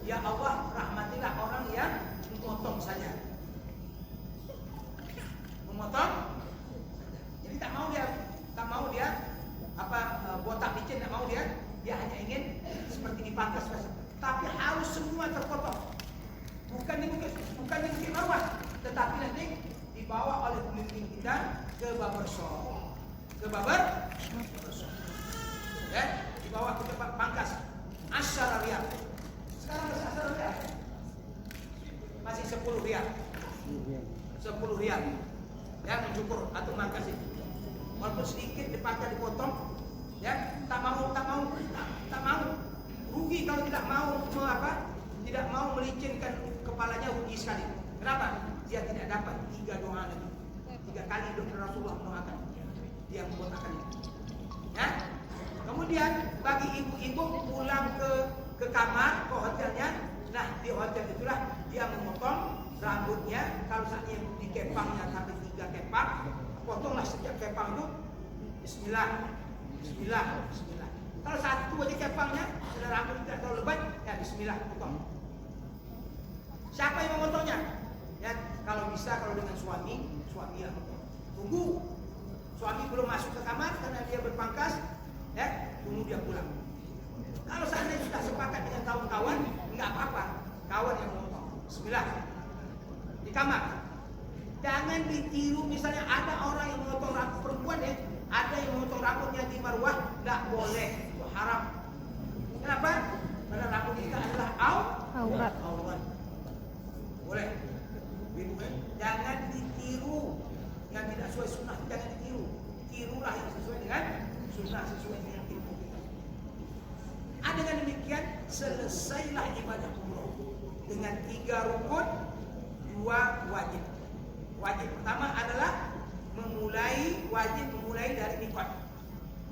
Ya Allah, rahmatilah orang yang memotong saja. Memotong. Jadi tak mau dia botak licin, tak mau dia hanya ingin seperti dipangkas saja. Tapi harus semua terpotong. Bukan di Bukit Marwah, tetapi nanti dibawa oleh pemimpin kita ke barbershop. Ya, dibawa ke tempat pangkas. Asyara riyal. Sekarang masih asyara riyal. Masih 10 riyal. 10 riyal. Ya, mencukur atau mangkas itu. Walaupun sedikit dipangkas dipotong, ya, tak mau rugi kalau tidak mau melicinkan kepalanya, rugi sekali. Kenapa? Dia tidak dapat 3 doa lagi. 3 kali Rasulullah mendoakan dia membotakan itu. Ya. Kemudian bagi ibu-ibu pulang ke kamar, ke hotelnya, nah di hotel itulah dia memotong rambutnya. Kalau saatnya dikepangnya sampai 3 kepang, potonglah setiap kepang itu Bismillah. Kalau 1 aja kepangnya, sudah rambut tidak terlalu lebat, ya Bismillah, potong. Siapa yang memotongnya? Ya, kalau bisa kalau dengan suami yang potong. Tunggu suami belum masuk ke kamar karena dia berpangkas, ya, tunggu bunuh dia pulang. Kalau seandainya sudah sepakat dengan kawan-kawan, nggak apa-apa, kawan yang memotong. Bismillah. Di kamar. Jangan ditiru, misalnya ada orang yang memotong rambut perempuan ya, ada yang memotong rambutnya di marwah, nggak boleh, itu haram. Kenapa? Karena rambut kita adalah Aurat. aurat. Boleh. Jangan ditiru yang tidak sesuai sunnah, jangan ditiru. Tirulah yang sesuai dengan sunnah, sesuai dengan ilmu kita. Dengan demikian selesailah ibadah umroh dengan 3 rukun, 2 wajib. Wajib pertama adalah wajib memulai dari mikot.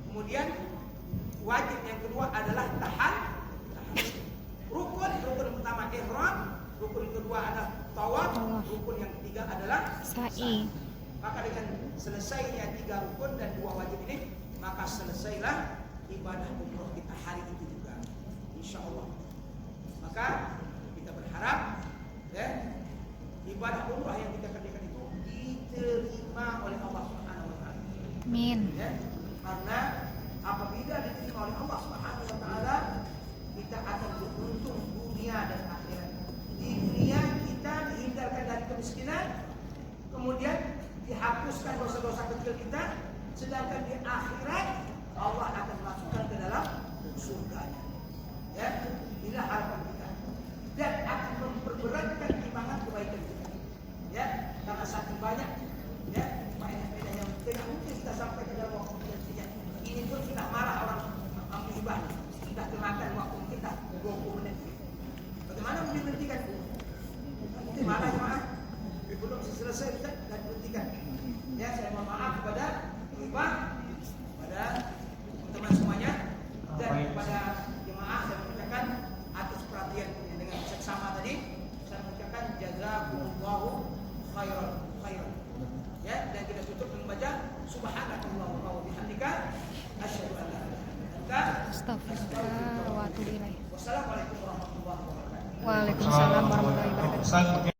Kemudian wajib yang kedua adalah tahal. Rukun pertama ihram, rukun kedua adalah tawaf, rukun yang ketiga adalah Sa'i. Maka dengan selesainya 3 rukun dan 2 wajib ini, maka selesailah ibadah umroh kita hari itu juga, insya Allah. Maka kita berharap ya, ibadah umroh yang kita kerjakan itu diterima oleh Allah Subhanahu wa taala. Amin. Ya, karena apabila diterima oleh Allah Subhanahu wa taala, kita akan beruntung dunia dan akhirat. Di dunia kita dihindarkan dari kemiskinan, kemudian dihapuskan dosa-dosa kecil kita, sedangkan di akhirat Allah akan masukkan ke dalam surganya. Ya, inilah harapan kita. Dan akan memperberatkan timbangan kebaikan kita. Ya, karena saking banyak ya faedah-faedah yang tidak mungkin kita sampaikan dalam waktu yang ini pun sudah marah orang ambil ibadah, sudah kemakan waktu kita 20 menit. Bagaimana menghentikan? Nanti marah jemaah. Belum selesai dan dihentikan. Ya, saya mohon maaf kepada Ibu, pada teman semuanya, dan kepada jemaah saya mengucapkan atas perhatian dengan seksama tadi, saya mengucapkan jazakumullahu khairan. Ya, dan kita tutup dengan membaca subhanakallahumma wa bihamdika asyhadu an la ilaha illa anta Astagfirullah wa atubu ilaih. Wassalamualaikum warahmatullahi wabarakatuh. Waalaikumsalam warahmatullahi wabarakatuh.